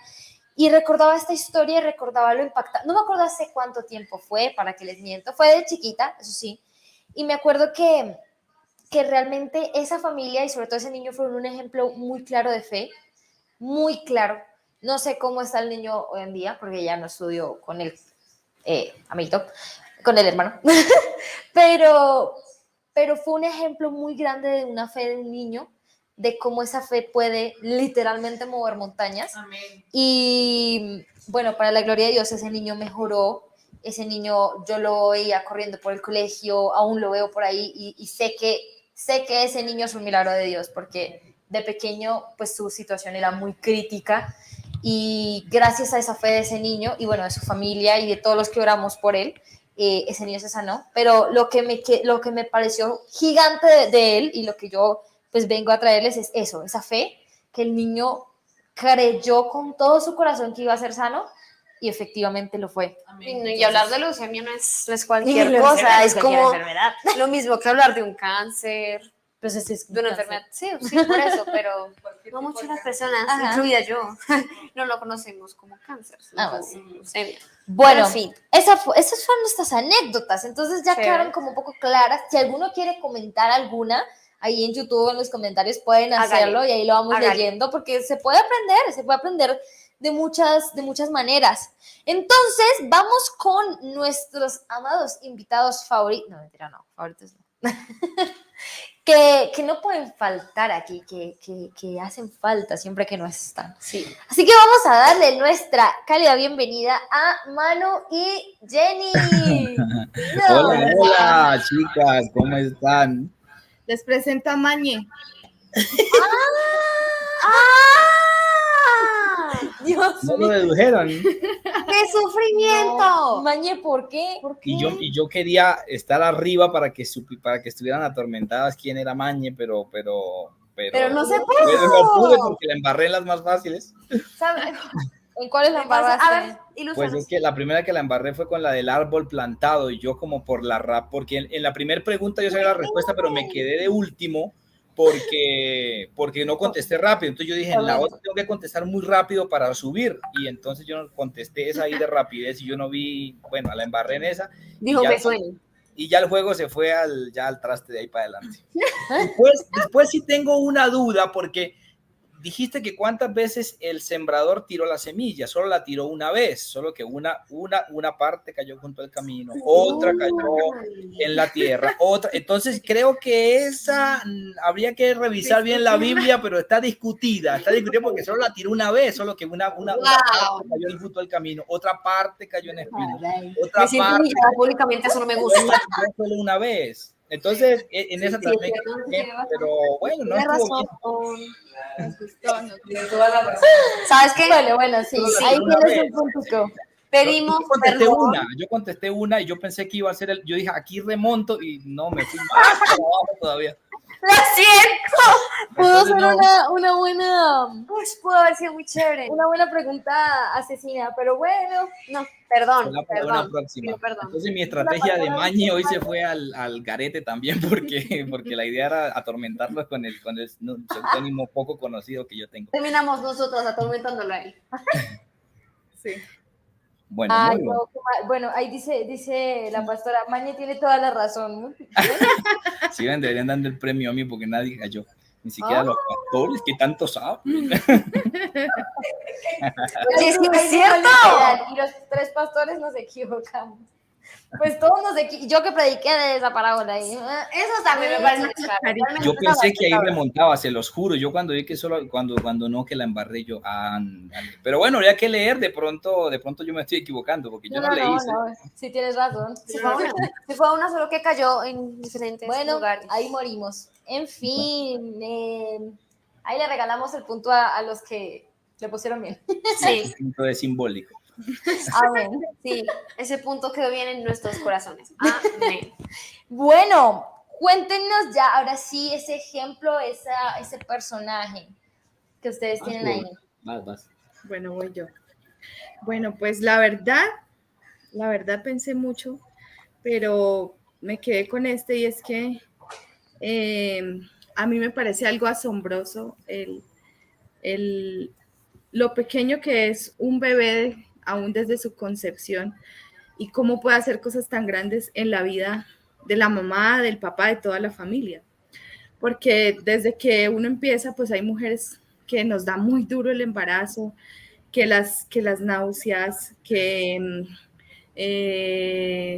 y recordaba esta historia, y recordaba lo impactante, no me acuerdo hace cuánto tiempo fue, para que les miento, fue de chiquita, eso sí, y me acuerdo que realmente esa familia, y sobre todo ese niño, fueron un ejemplo muy claro de fe, muy claro, no sé cómo está el niño hoy en día, porque ya no estudio con él, amiguito, con el hermano. pero fue un ejemplo muy grande de una fe de un niño, de cómo esa fe puede literalmente mover montañas. Amén. Y bueno, para la gloria de Dios, ese niño mejoró. Ese niño yo lo veía corriendo por el colegio, aún lo veo por ahí y sé que ese niño es un milagro de Dios, porque de pequeño pues su situación era muy crítica y gracias a esa fe de ese niño y bueno, de su familia y de todos los que oramos por él, ese niño se sanó. Pero lo que me pareció gigante de él y lo que yo pues vengo a traerles es eso, esa fe, que el niño creyó con todo su corazón que iba a ser sano y efectivamente lo fue. Amén. Y hablar de leucemia no es Y cualquier leucemia cosa, no es cualquier como enfermedad. lo mismo que hablar de un cáncer, Pues es de una enfermedad. Sí, por eso, pero no muchas las personas, Ajá. incluida yo, no lo conocemos como cáncer, sino Ah, como pues. leucemia. Bueno, En fin. esas fueron nuestras anécdotas, entonces ya Chévere. quedaron como un poco claras. Si alguno quiere comentar alguna, ahí en YouTube en los comentarios pueden Hágale. hacerlo y ahí lo vamos Hágale. leyendo porque se puede aprender de muchas maneras. Entonces, vamos con nuestros amados invitados favoritos. No, mentira, no, favoritos no. que no pueden faltar aquí, que hacen falta siempre que no están. Sí. Así que vamos a darle nuestra cálida bienvenida a Manu y Jenny. Hola, hola, chicas, ¿cómo están? Les presento a Mañe. Dios No lo mío. dedujeron. ¡Qué sufrimiento! Mañe, ¿por qué? Y yo quería estar arriba para que estuvieran atormentadas quién era Mañe, pero Pero no se pudo. Pero no pude porque la embarré en las más fáciles. ¿Sabe? ¿En cuáles la Entonces, embarraste? a ver, Pues ilústranos. es que la primera que la embarré fue con la del árbol plantado y yo como por la rap, porque en la primera pregunta yo sabía la respuesta, pero me quedé de último porque no contesté rápido. Entonces yo dije, en la otra tengo que contestar muy rápido para subir y entonces yo no contesté esa ahí de rapidez y yo no vi, bueno, la embarré en esa. Dijo, ya, me suena. y ya el juego se fue ya al traste de ahí para adelante. Después sí tengo una duda porque dijiste que cuántas veces el sembrador tiró la semilla, solo la tiró una vez, solo que una parte cayó junto al camino, otra cayó en la tierra, otra, entonces creo que esa habría que revisar bien la Biblia, pero está discutida porque solo la tiró una vez, solo que una parte cayó junto al camino, otra parte cayó en espinos, otra Me siento parte humillada públicamente, eso no me gusta. solo una vez. Entonces, en esa también, pero bueno, no Tienes estuvo bien. razón. Nos gustó, ¿Sabes qué? Bueno, sí, Sí, ahí una tienes vez. un puntico. Pedimos perdón. Yo contesté una y yo pensé que iba a ser yo dije aquí remonto y no, me fui más para abajo todavía. ¡Lo siento! Pudo Entonces, ser no. una buena, Pudo haber sido muy chévere. una buena pregunta asesina, pero bueno. No, perdón, Será para una perdón. próxima. Pido perdón. Entonces mi estrategia de Mañi hoy se fue al garete también porque la idea era atormentarlo con el seudónimo poco conocido que yo tengo. Terminamos nosotros atormentándolo a él. Sí. Bueno, Ay, muy bien. no, bueno, ahí dice la pastora, Maña tiene toda la razón. Sí, deberían darle el premio a mí porque nadie cayó. Ni siquiera los pastores que tanto saben. Oye, sí, es Ahí cierto. literal, y los 3 pastores nos equivocamos. Pues todos yo que prediqué de esa parábola ahí. Eso también me parece chévere. Yo pensé que ahí remontaba, se los juro. Yo cuando vi que solo cuando no que la embarré yo, pero bueno, habría que leer, de pronto yo me estoy equivocando porque yo no leí. No, sí tienes razón. Sí fue una solo que cayó en diferentes Bueno, lugares. ahí morimos. En fin, ahí le regalamos el punto a los que le pusieron bien. Sí, Un punto de simbólico. Amén. sí, ese punto quedó bien en nuestros corazones. Amén. Bueno, cuéntenos ya, ahora sí, ese ejemplo, ese personaje que ustedes tienen ahí. Vas. Bueno, voy yo. Bueno, pues la verdad pensé mucho, pero me quedé con este y es que a mí me parece algo asombroso lo pequeño que es un bebé aún desde su concepción y cómo puede hacer cosas tan grandes en la vida de la mamá, del papá, de toda la familia. Porque desde que uno empieza, pues hay mujeres que nos da muy duro el embarazo, que las náuseas, que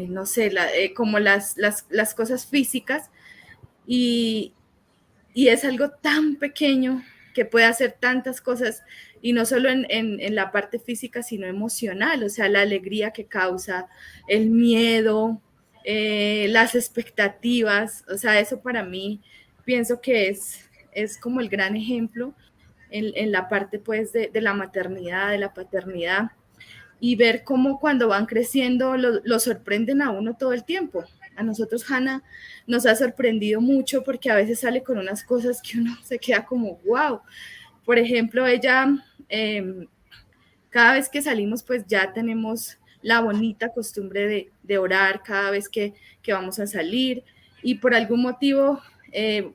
no sé, como las cosas físicas y es algo tan pequeño que puede hacer tantas cosas y no solo en la parte física, sino emocional, o sea, la alegría que causa, el miedo, las expectativas, o sea, eso para mí pienso que es como el gran ejemplo en la parte pues de la maternidad, de la paternidad y ver cómo cuando van creciendo lo sorprenden a uno todo el tiempo. A nosotros Hannah nos ha sorprendido mucho porque a veces sale con unas cosas que uno se queda como wow. Por ejemplo, ella, cada vez que salimos, pues ya tenemos la bonita costumbre de orar cada vez que vamos a salir y por algún motivo,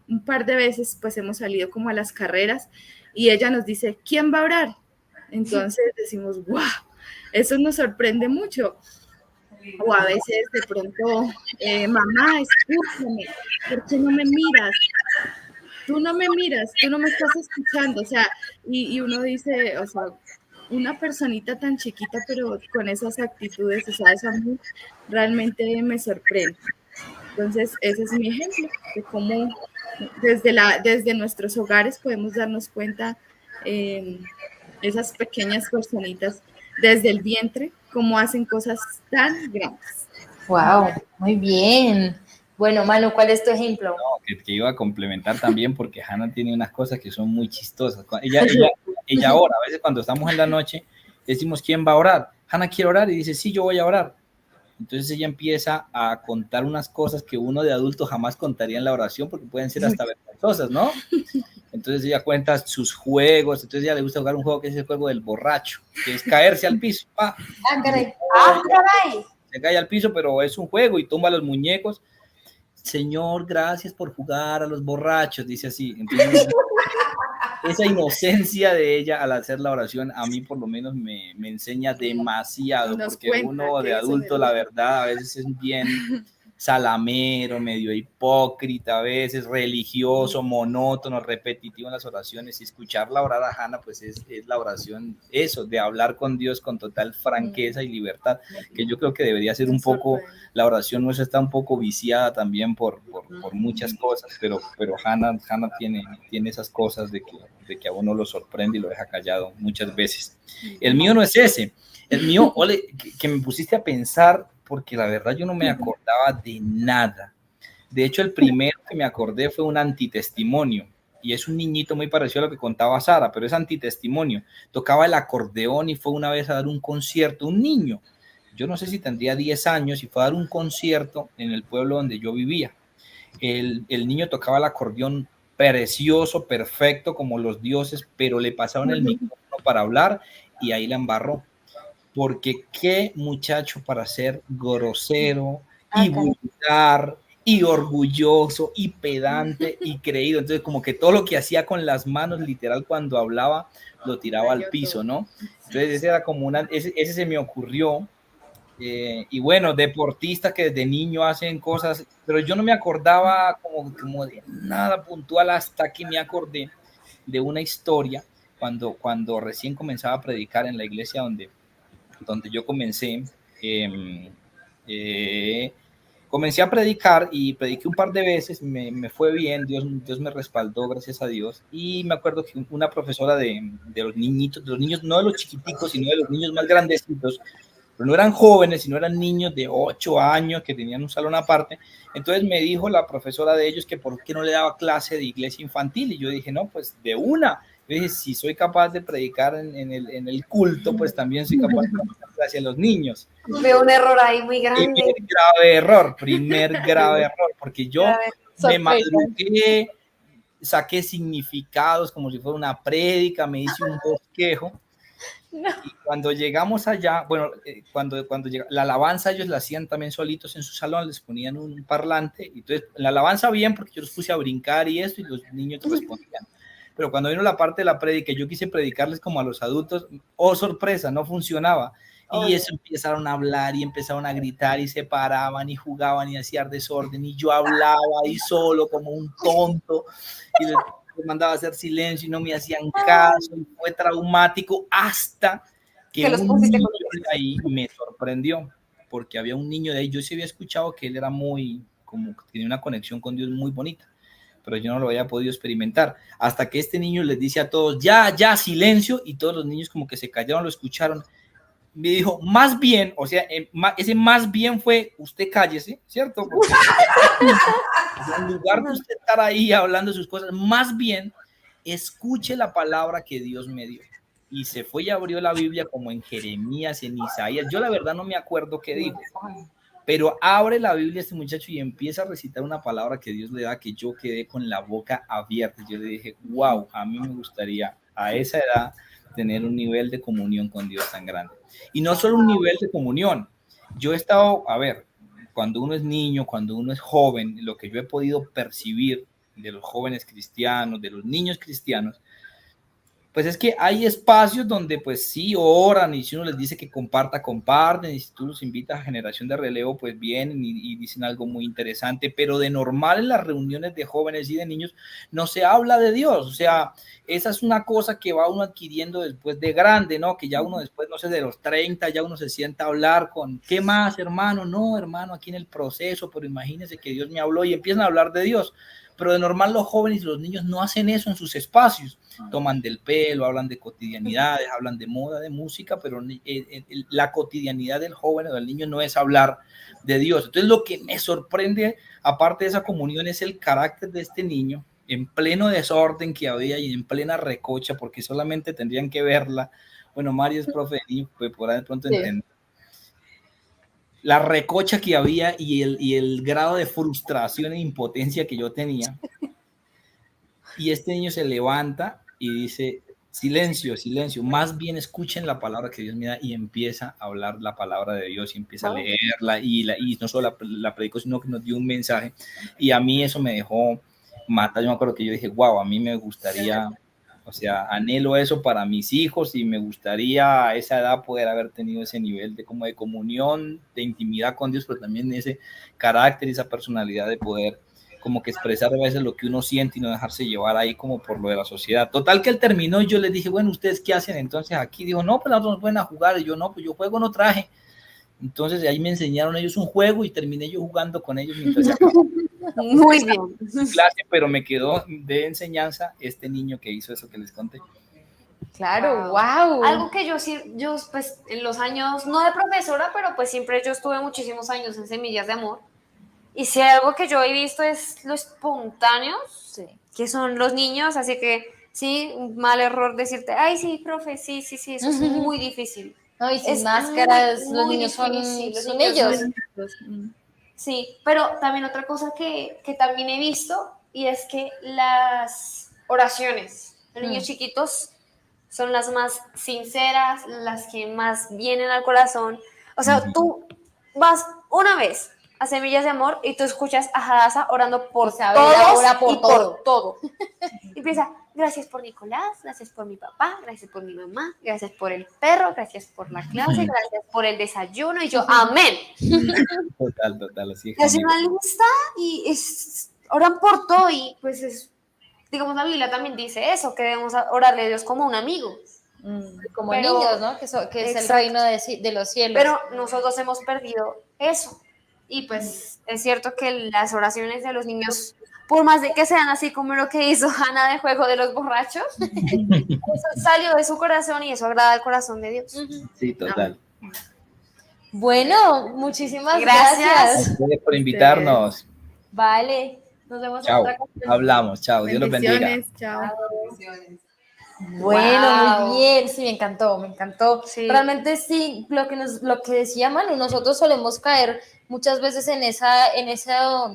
un par de veces, pues hemos salido como a las carreras y ella nos dice, ¿quién va a orar? Entonces decimos, wow, eso nos sorprende mucho. O a veces de pronto, mamá, escúchame, ¿por qué no me miras? Tú no me miras, tú no me estás escuchando, o sea, y uno dice, o sea, una personita tan chiquita, pero con esas actitudes, o sea, eso a mí realmente me sorprende. Entonces, ese es mi ejemplo de cómo desde nuestros hogares podemos darnos cuenta esas pequeñas personitas desde el vientre, cómo hacen cosas tan grandes. Wow, muy bien. Bueno, Manu, ¿cuál es tu ejemplo? No, que iba a complementar también porque Hannah tiene unas cosas que son muy chistosas. Ella ora, a veces cuando estamos en la noche decimos, ¿quién va a orar? Hannah quiere orar y dice, sí, yo voy a orar. Entonces ella empieza a contar unas cosas que uno de adulto jamás contaría en la oración porque pueden ser hasta vergonzosas, ¿no? Entonces ella cuenta sus juegos, entonces ella le gusta jugar un juego que es el juego del borracho, que es caerse al piso. Ah, caray. ¡Ah, caray! Se cae al piso, pero es un juego y tumba los muñecos. Señor, gracias por jugar a los borrachos, dice así. Entonces, esa inocencia de ella al hacer la oración, a mí por lo menos me enseña demasiado, Nos porque cuenta uno que de eso adulto, es la verdad, a veces es bien salamero, medio hipócrita, a veces religioso, monótono, repetitivo en las oraciones, y escucharla orar a Hannah, pues es la oración, eso, de hablar con Dios con total franqueza y libertad, que yo creo que debería ser un poco, la oración nuestra está un poco viciada también por muchas cosas, pero Hannah tiene esas cosas de que a uno lo sorprende y lo deja callado muchas veces. El mío no es ese, el mío, Ole, que me pusiste a pensar, porque la verdad yo no me acordaba de nada. De hecho, el primero que me acordé fue un antitestimonio, y es un niñito muy parecido a lo que contaba Sara, pero es antitestimonio. Tocaba el acordeón y fue una vez a dar un concierto, un niño, yo no sé si tendría 10 años, y fue a dar un concierto en el pueblo donde yo vivía. El niño tocaba el acordeón precioso, perfecto, como los dioses, pero le pasaron el micrófono para hablar y ahí la embarró. Porque qué muchacho para ser grosero y vulgar y orgulloso y pedante y creído. Entonces, como que todo lo que hacía con las manos, literal, cuando hablaba, lo tiraba al piso, ¿no? Entonces, ese era como ese se me ocurrió. Y bueno, deportistas que desde niño hacen cosas, pero yo no me acordaba como de nada puntual hasta que me acordé de una historia cuando recién comenzaba a predicar en la iglesia donde yo comencé. Comencé a predicar y prediqué un par de veces, me fue bien, Dios me respaldó, gracias a Dios. Y me acuerdo que una profesora de los niñitos, de los niños, no de los chiquiticos, sino de los niños más grandecitos, pero no eran jóvenes, sino eran niños de 8 años que tenían un salón aparte. Entonces me dijo la profesora de ellos que por qué no le daba clase de iglesia infantil, y yo dije, no, pues de una. Yo dije, si soy capaz de predicar en el culto, pues también soy capaz de dar clase a los niños. Veo un error ahí muy grande. Primer grave error, porque yo me madrugué, saqué significados como si fuera una prédica, me hice un bosquejo. No. Y cuando llegamos allá, bueno, cuando la alabanza ellos la hacían también solitos en su salón, les ponían un parlante, y entonces la alabanza bien, porque yo los puse a brincar y esto, y los niños respondían. Pero cuando vino la parte de la prédica, yo quise predicarles como a los adultos, oh sorpresa, no funcionaba. Y eso empezaron a hablar y empezaron a gritar y se paraban y jugaban y hacían desorden, y yo hablaba ahí solo como un tonto y les mandaba a hacer silencio y no me hacían caso, y fue traumático hasta que un niño de ahí me sorprendió, porque había un niño de ahí, yo sí había escuchado que él era como que tenía una conexión con Dios muy bonita, pero yo no lo había podido experimentar, hasta que este niño les dice a todos, ya, silencio, y todos los niños como que se callaron, lo escucharon. Me dijo, más bien, o sea, ese más bien fue, usted cállese, ¿cierto? Porque en lugar de usted estar ahí hablando de sus cosas, más bien escuche la palabra que Dios me dio. Y se fue y abrió la Biblia como en Jeremías, en Isaías. Yo la verdad no me acuerdo qué dijo, pero abre la Biblia este muchacho y empieza a recitar una palabra que Dios le da, que yo quedé con la boca abierta. Yo le dije, wow, a mí me gustaría a esa edad tener un nivel de comunión con Dios tan grande. Y no solo un nivel de comunión. Yo he estado, a ver, cuando uno es niño, cuando uno es joven, lo que yo he podido percibir de los jóvenes cristianos, de los niños cristianos, pues es que hay espacios donde pues sí oran, y si uno les dice que comparten, y si tú los invitas a generación de relevo, pues vienen y dicen algo muy interesante, pero de normal en las reuniones de jóvenes y de niños no se habla de Dios. O sea, esa es una cosa que va uno adquiriendo después de grande, ¿no? Que ya uno después, no sé, de los 30, ya uno se sienta a hablar con, ¿qué más, hermano? No, hermano, aquí en el proceso, pero imagínense que Dios me habló, y empiezan a hablar de Dios. Pero de normal los jóvenes y los niños no hacen eso en sus espacios. Toman del pelo, hablan de cotidianidades, hablan de moda, de música, pero la cotidianidad del joven o del niño no es hablar de Dios. Entonces lo que me sorprende, aparte de esa comunión, es el carácter de este niño, en pleno desorden que había y en plena recocha, porque solamente tendrían que verla. Bueno, Mario es profe y pues por ahí de pronto entender la recocha que había y el grado de frustración e impotencia que yo tenía. y este niño se levanta y dice, silencio, silencio, más bien escuchen la palabra que Dios me da y empieza a hablar la palabra de Dios y empieza a leerla y no solo la predicó, sino que nos dio un mensaje y a mí eso me dejó matar. Yo me acuerdo que yo dije, wow, a mí me gustaría, o sea, anhelo eso para mis hijos y me gustaría a esa edad poder haber tenido ese nivel de como de comunión, de intimidad con Dios, pero también ese carácter y esa personalidad de poder como que expresar a veces lo que uno siente y no dejarse llevar ahí como por lo de la sociedad. Total que él terminó y yo les dije, bueno, ¿ustedes qué hacen entonces aquí? Dijo, no, pues nosotros nos pueden a jugar. Y yo, no, pues yo juego no traje. Entonces ahí me enseñaron ellos un juego y terminé yo jugando con ellos mientras se acababa Muy bien. clase, pero me quedó de enseñanza este niño que hizo eso que les conté. Claro, wow. Algo que yo pues en los años, no de profesora, pero pues siempre yo estuve muchísimos años en Semillas de Amor. Y si hay algo que yo he visto es lo espontáneos Sí. que son los niños, así que sí, un mal error decirte, ay, sí, profe, sí, eso es muy difícil. No, y sin Es máscaras, muy, los muy niños son, difícil, los son niños ellos. Sí, pero también otra cosa que también he visto y es que las oraciones de niños chiquitos son las más sinceras, las que más vienen al corazón. O sea, tú vas una vez a Semillas de Amor y tú escuchas a Hadassah orando por Isabela todos ora por y todo. por todo. Y empieza, gracias por Nicolás, gracias por mi papá, gracias por mi mamá, gracias por el perro, gracias por la clase, gracias por el desayuno. Y yo, amén. Total, así Y hace es. una lista y oran por todo y pues es, digamos, la Biblia también dice eso, que debemos orarle a Dios como un amigo. Como Pero- niños, ¿no? Que es el Exacto. reino de los cielos. Pero nosotros hemos perdido eso. Y pues es cierto que las oraciones de los niños, por más de que sean así como lo que hizo Hannah de Juego de los Borrachos, eso salió de su corazón y eso agrada al corazón de Dios. Sí, total. Bueno, muchísimas Gracias. gracias. Gracias por invitarnos. Vale, nos vemos en Chao. otra ocasión. Hablamos. Chao. Dios los bendiga. Bendiciones, chao. Bueno, Wow. muy bien, sí, me encantó, me encantó. Sí. Realmente sí, lo que decía Manu, nosotros solemos caer muchas veces en eso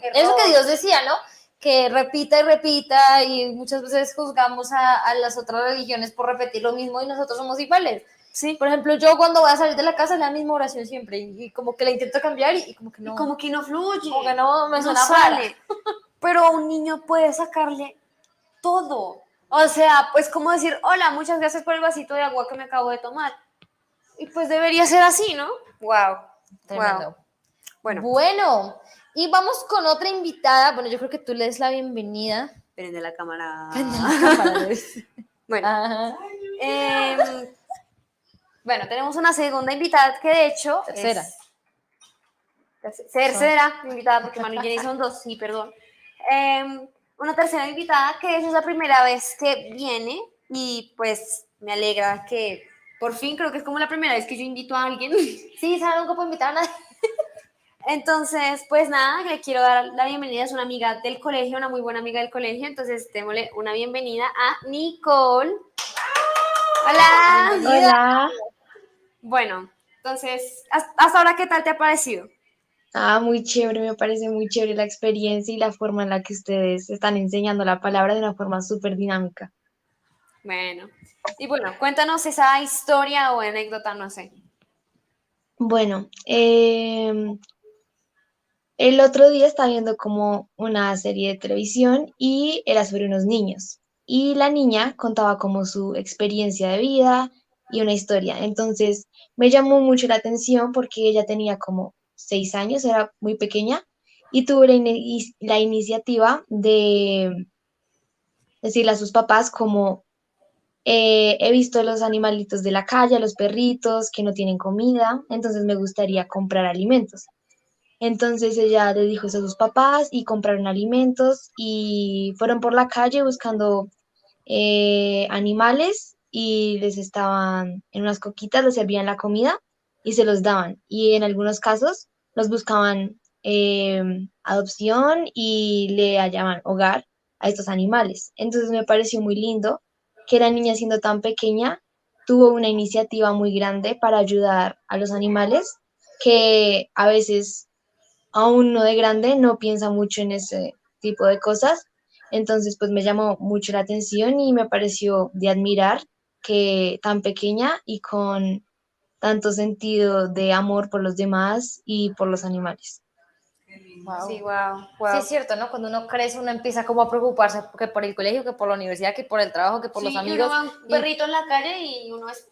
que Dios decía, ¿no? Que repita y repita y muchas veces juzgamos a las otras religiones por repetir lo mismo y nosotros somos iguales. Sí. Por ejemplo, yo cuando voy a salir de la casa la misma oración siempre y como que la intento cambiar y como que no, Y como que no fluye. como que no me no suena rara. sale. Pero un niño puede sacarle todo. O sea, pues como decir, hola, muchas gracias por el vasito de agua que me acabo de tomar. Y pues debería ser así, ¿no? Wow. Tremendo. Bueno, Bueno, y vamos con otra invitada. Bueno, yo creo que tú le des la bienvenida. prende la cámara. Bueno, Ajá. bueno, tenemos una segunda invitada que de hecho Tercera. Tercera invitada, porque Manu y Jenny son dos, sí, perdón. Una tercera invitada que es la primera vez que viene y pues me alegra que por fin creo que es como la primera vez que yo invito a alguien. Sí, ¿sabes? Nunca puedo invitar a nadie. Entonces, pues nada, le quiero dar la bienvenida, es una amiga del colegio, una muy buena amiga del colegio, entonces démosle una bienvenida a Nicole. Hola. Hola. Bueno, entonces, hasta ahora, ¿qué tal te ha parecido? Muy chévere, me parece muy chévere la experiencia y la forma en la que ustedes están enseñando la palabra de una forma súper dinámica. Bueno, y bueno, cuéntanos esa historia o anécdota, no sé. Bueno, el otro día estaba viendo como una serie de televisión y era sobre unos niños. Y la niña contaba como su experiencia de vida y una historia. Entonces me llamó mucho la atención porque ella tenía como 6 años, era muy pequeña, y tuvo la iniciativa de decirle a sus papás como he visto los animalitos de la calle, los perritos que no tienen comida, entonces me gustaría comprar alimentos. Entonces ella le dijo eso a sus papás y compraron alimentos y fueron por la calle buscando animales y les estaban en unas coquitas, les servían la comida y se los daban. Y en algunos casos los buscaban adopción y le hallaban hogar a estos animales. Entonces me pareció muy lindo que la niña siendo tan pequeña tuvo una iniciativa muy grande para ayudar a los animales que a veces a uno de grande no piensa mucho en ese tipo de cosas Entonces, pues me llamó mucho la atención y me pareció de admirar que tan pequeña y con tanto sentido de amor por los demás y por los animales. Wow. Sí, wow, Sí, wow. es cierto, ¿no? Cuando uno crece, uno empieza como a preocuparse que por el colegio, que por la universidad, que por el trabajo, que por los Sí, y amigos. uno ve un perrito en la calle y uno es,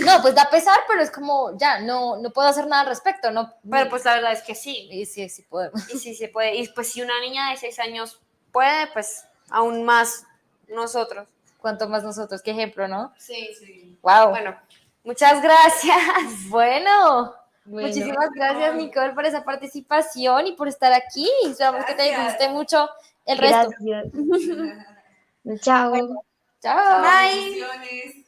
No, pues da pesar, pero es como, ya, no puedo hacer nada al respecto, ¿no? pero pues la verdad es que sí. Y sí, sí podemos. Y sí se puede. Y pues si una niña de 6 años puede, pues aún más nosotros. Cuanto más nosotros, qué ejemplo, ¿no? Sí, sí. Wow. Bueno, muchas gracias. Bueno, Bueno, muchísimas gracias, Nicole, por esa participación y por estar aquí. Esperamos que te disfrute mucho el resto. gracias. Chao. Chao. Bye.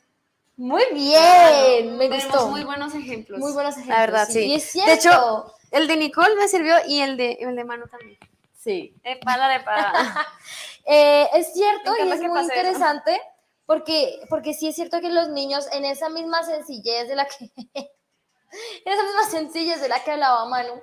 Muy bien, me Tenemos gustó. muy buenos ejemplos. Muy buenos ejemplos. La verdad, sí. Y es cierto. De hecho, el de Nicole me sirvió y el de Manu también. sí. Epa. Es cierto Me y encanta es que muy pase eso. interesante porque sí es cierto que los niños en esa misma sencillez de la que en esa misma sencillez de la que hablaba Manu,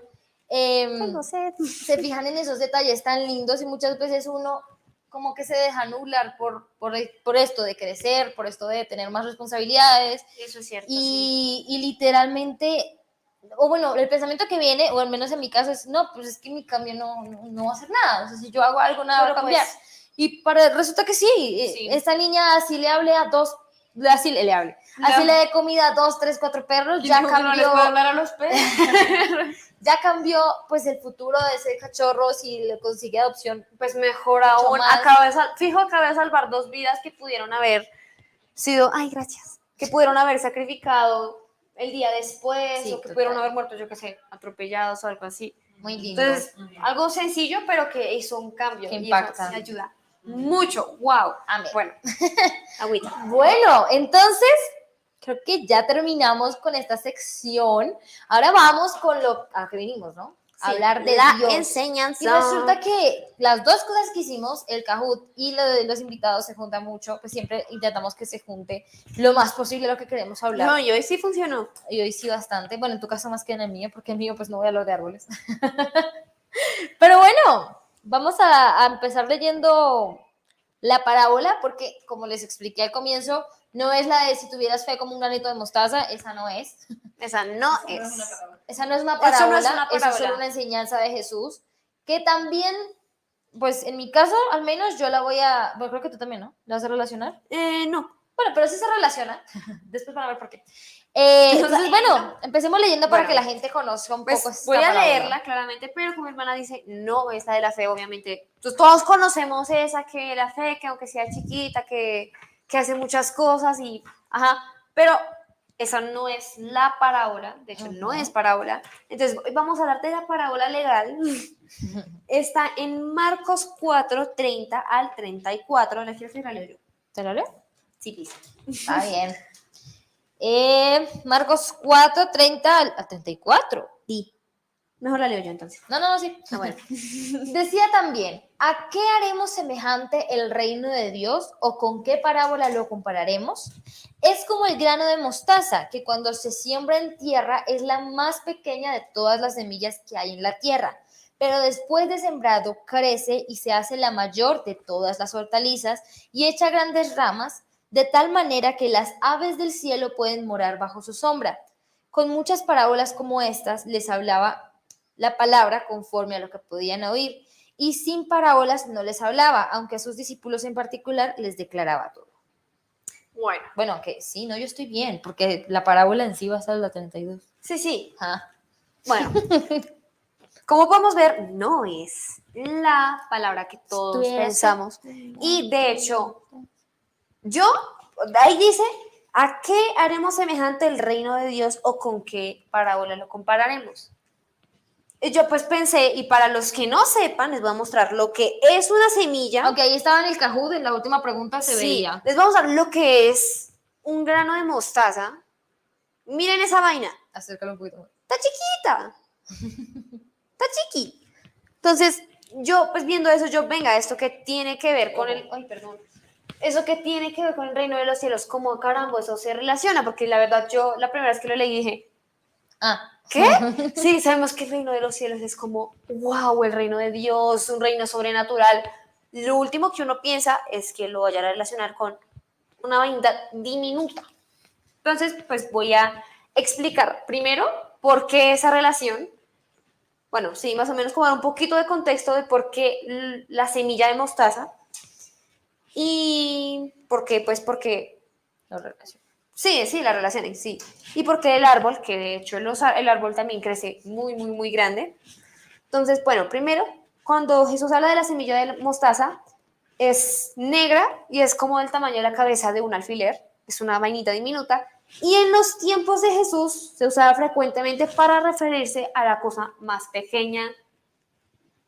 Tengo sed. se fijan en esos detalles tan lindos y muchas veces uno como que se deja nublar por esto de crecer, por esto de tener más responsabilidades Eso es cierto. Sí. y literalmente, o bueno, el pensamiento que viene, o al menos en mi caso es, no, pues es que mi cambio no va a hacer nada, o sea, si yo hago algo, nada va a Pero, cambiar. pues, Resulta que sí, Sí. esta niña así le hable a dos, así le hable, así le dé comida a 2, 3, 4 perros, ya Dijo que no les cambió, puedo hablar a los perros. ya cambió pues el futuro de ese cachorro si le consigue adopción. Pues mejor aún, más. acabé de salvar 2 vidas que pudieron haber sido, ay, gracias, que pudieron haber sacrificado el día después, Sí, o que total. pudieron haber muerto, yo qué sé, atropellados o algo así. Muy lindo. Entonces, algo sencillo, pero que hizo un cambio. Que y impacta. eso sí ayuda mucho. Wow. Amén. Bueno, agüita. Bueno, entonces creo que ya terminamos con esta sección. Ahora vamos con a que vinimos, ¿no? A hablar de la Dios. enseñanza. Y resulta que las dos cosas que hicimos, el Kahoot y lo de los invitados, se juntan mucho, pues siempre intentamos que se junte lo más posible lo que queremos hablar. No, y hoy sí funcionó. Y hoy sí bastante. Bueno, en tu caso más que en el mío, porque en el mío pues no voy a hablar de árboles. Pero bueno, vamos a empezar leyendo la parábola, porque como les expliqué al comienzo, no es la de si tuvieras fe como un granito de mostaza, esa no es. Esa no es. Esa no es una Eso no parábola, es una eso es parábola. solo una enseñanza de Jesús, que también, pues en mi caso, al menos yo la voy a, bueno, creo que tú también, ¿no? ¿La vas a relacionar? No. Bueno, pero sí se relaciona. Después van a ver por qué. Entonces, bueno, empecemos leyendo para Bueno, que la gente conozca un Pues poco esta voy a parábola. leerla claramente, pero como mi hermana dice, no, esta de la fe, obviamente. Entonces, todos conocemos esa que la fe, que aunque sea chiquita, que hace muchas cosas y, ajá, pero esa no es la parábola, de hecho, no es parábola. Entonces, hoy vamos a hablar de la parábola legal. Está en Marcos 4, 30 al 34. ¿La quieres leer yo? ¿Te lo leo? Sí, please. Está bien. Marcos 4, 30 al 34. Sí. Mejor la leo yo entonces. No, sí. Ah, bueno. Decía también, ¿a qué haremos semejante el reino de Dios o con qué parábola lo compararemos? Es como el grano de mostaza, que cuando se siembra en tierra es la más pequeña de todas las semillas que hay en la tierra, pero después de sembrado crece y se hace la mayor de todas las hortalizas y echa grandes ramas, de tal manera que las aves del cielo pueden morar bajo su sombra. Con muchas parábolas como estas les hablaba la palabra conforme a lo que podían oír, y sin parábolas no les hablaba, aunque a sus discípulos en particular les declaraba todo. Bueno. Bueno, aunque sí, no, yo estoy bien, porque la parábola en sí va a ser la 32. Sí. Ah. Bueno. Como podemos ver, no es la palabra que todos pensamos. Y de hecho, ahí dice, ¿a qué haremos semejante el reino de Dios o con qué parábola lo compararemos? Y yo pues pensé, y para los que no sepan, les voy a mostrar lo que es una semilla. Aunque ahí estaba en el Kahoot, en la última pregunta se veía. Les vamos a mostrar lo que es un grano de mostaza. Miren esa vaina. Acércalo un poquito. Está chiquita. Está chiqui. Entonces, yo pues viendo eso, venga, esto que tiene que ver con eso que tiene que ver con el reino de los cielos, como caramba, eso se relaciona, porque la verdad yo la primera vez que lo leí dije, ¿qué? Sí, sabemos que el reino de los cielos es como, wow, el reino de Dios, un reino sobrenatural. lo último que uno piensa es que lo vaya a relacionar con una vaina diminuta. Entonces, pues voy a explicar primero por qué esa relación. Bueno, sí, más o menos como dar un poquito de contexto de por qué la semilla de mostaza y por qué, pues porque, La relación. sí, la relación en sí. Y por qué el árbol, que de hecho el árbol también crece muy, muy, muy grande. Entonces, bueno, primero, cuando Jesús habla de la semilla de mostaza, es negra y es como del tamaño de la cabeza de un alfiler, es una vainita diminuta, y en los tiempos de Jesús se usaba frecuentemente para referirse a la cosa más pequeña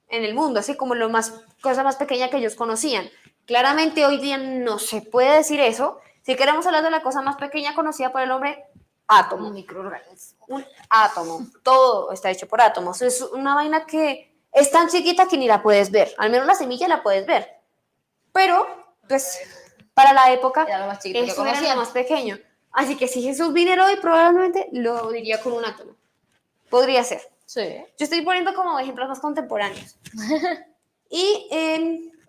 en el mundo, así como cosa más pequeña que ellos conocían. Claramente hoy día no se puede decir eso. Si queremos hablar de la cosa más pequeña conocida por el hombre, átomo. Un microorganismo. Un átomo. Todo está hecho por átomos. Es una vaina que es tan chiquita que ni la puedes ver. Al menos la semilla la puedes ver. Pero, pues, para la época, Era lo más chiquito que eso era lo conocían. más pequeño. Así que si Jesús viniera hoy, probablemente lo diría con un átomo. Podría ser. Sí. Yo estoy poniendo como ejemplos más contemporáneos. Y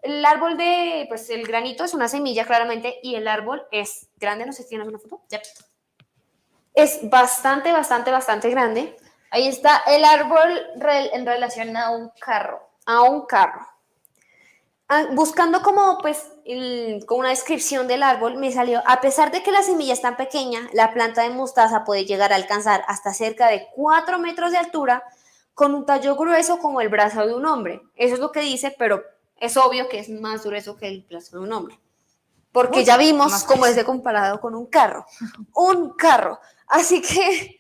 el árbol pues el granito es una semilla claramente y el árbol es grande, no sé si tienes una foto. Yep. Es bastante, bastante, bastante grande. Ahí está el árbol en relación a un carro. A un carro. Buscando como pues con una descripción del árbol me salió, a pesar de que la semilla es tan pequeña, la planta de mostaza puede llegar a alcanzar hasta cerca de 4 metros de altura con un tallo grueso como el brazo de un hombre. Eso es lo que dice, pero es obvio que es más grueso que el brazo de un hombre. Porque ya vimos cómo es comparado con un carro. Un carro. Así que,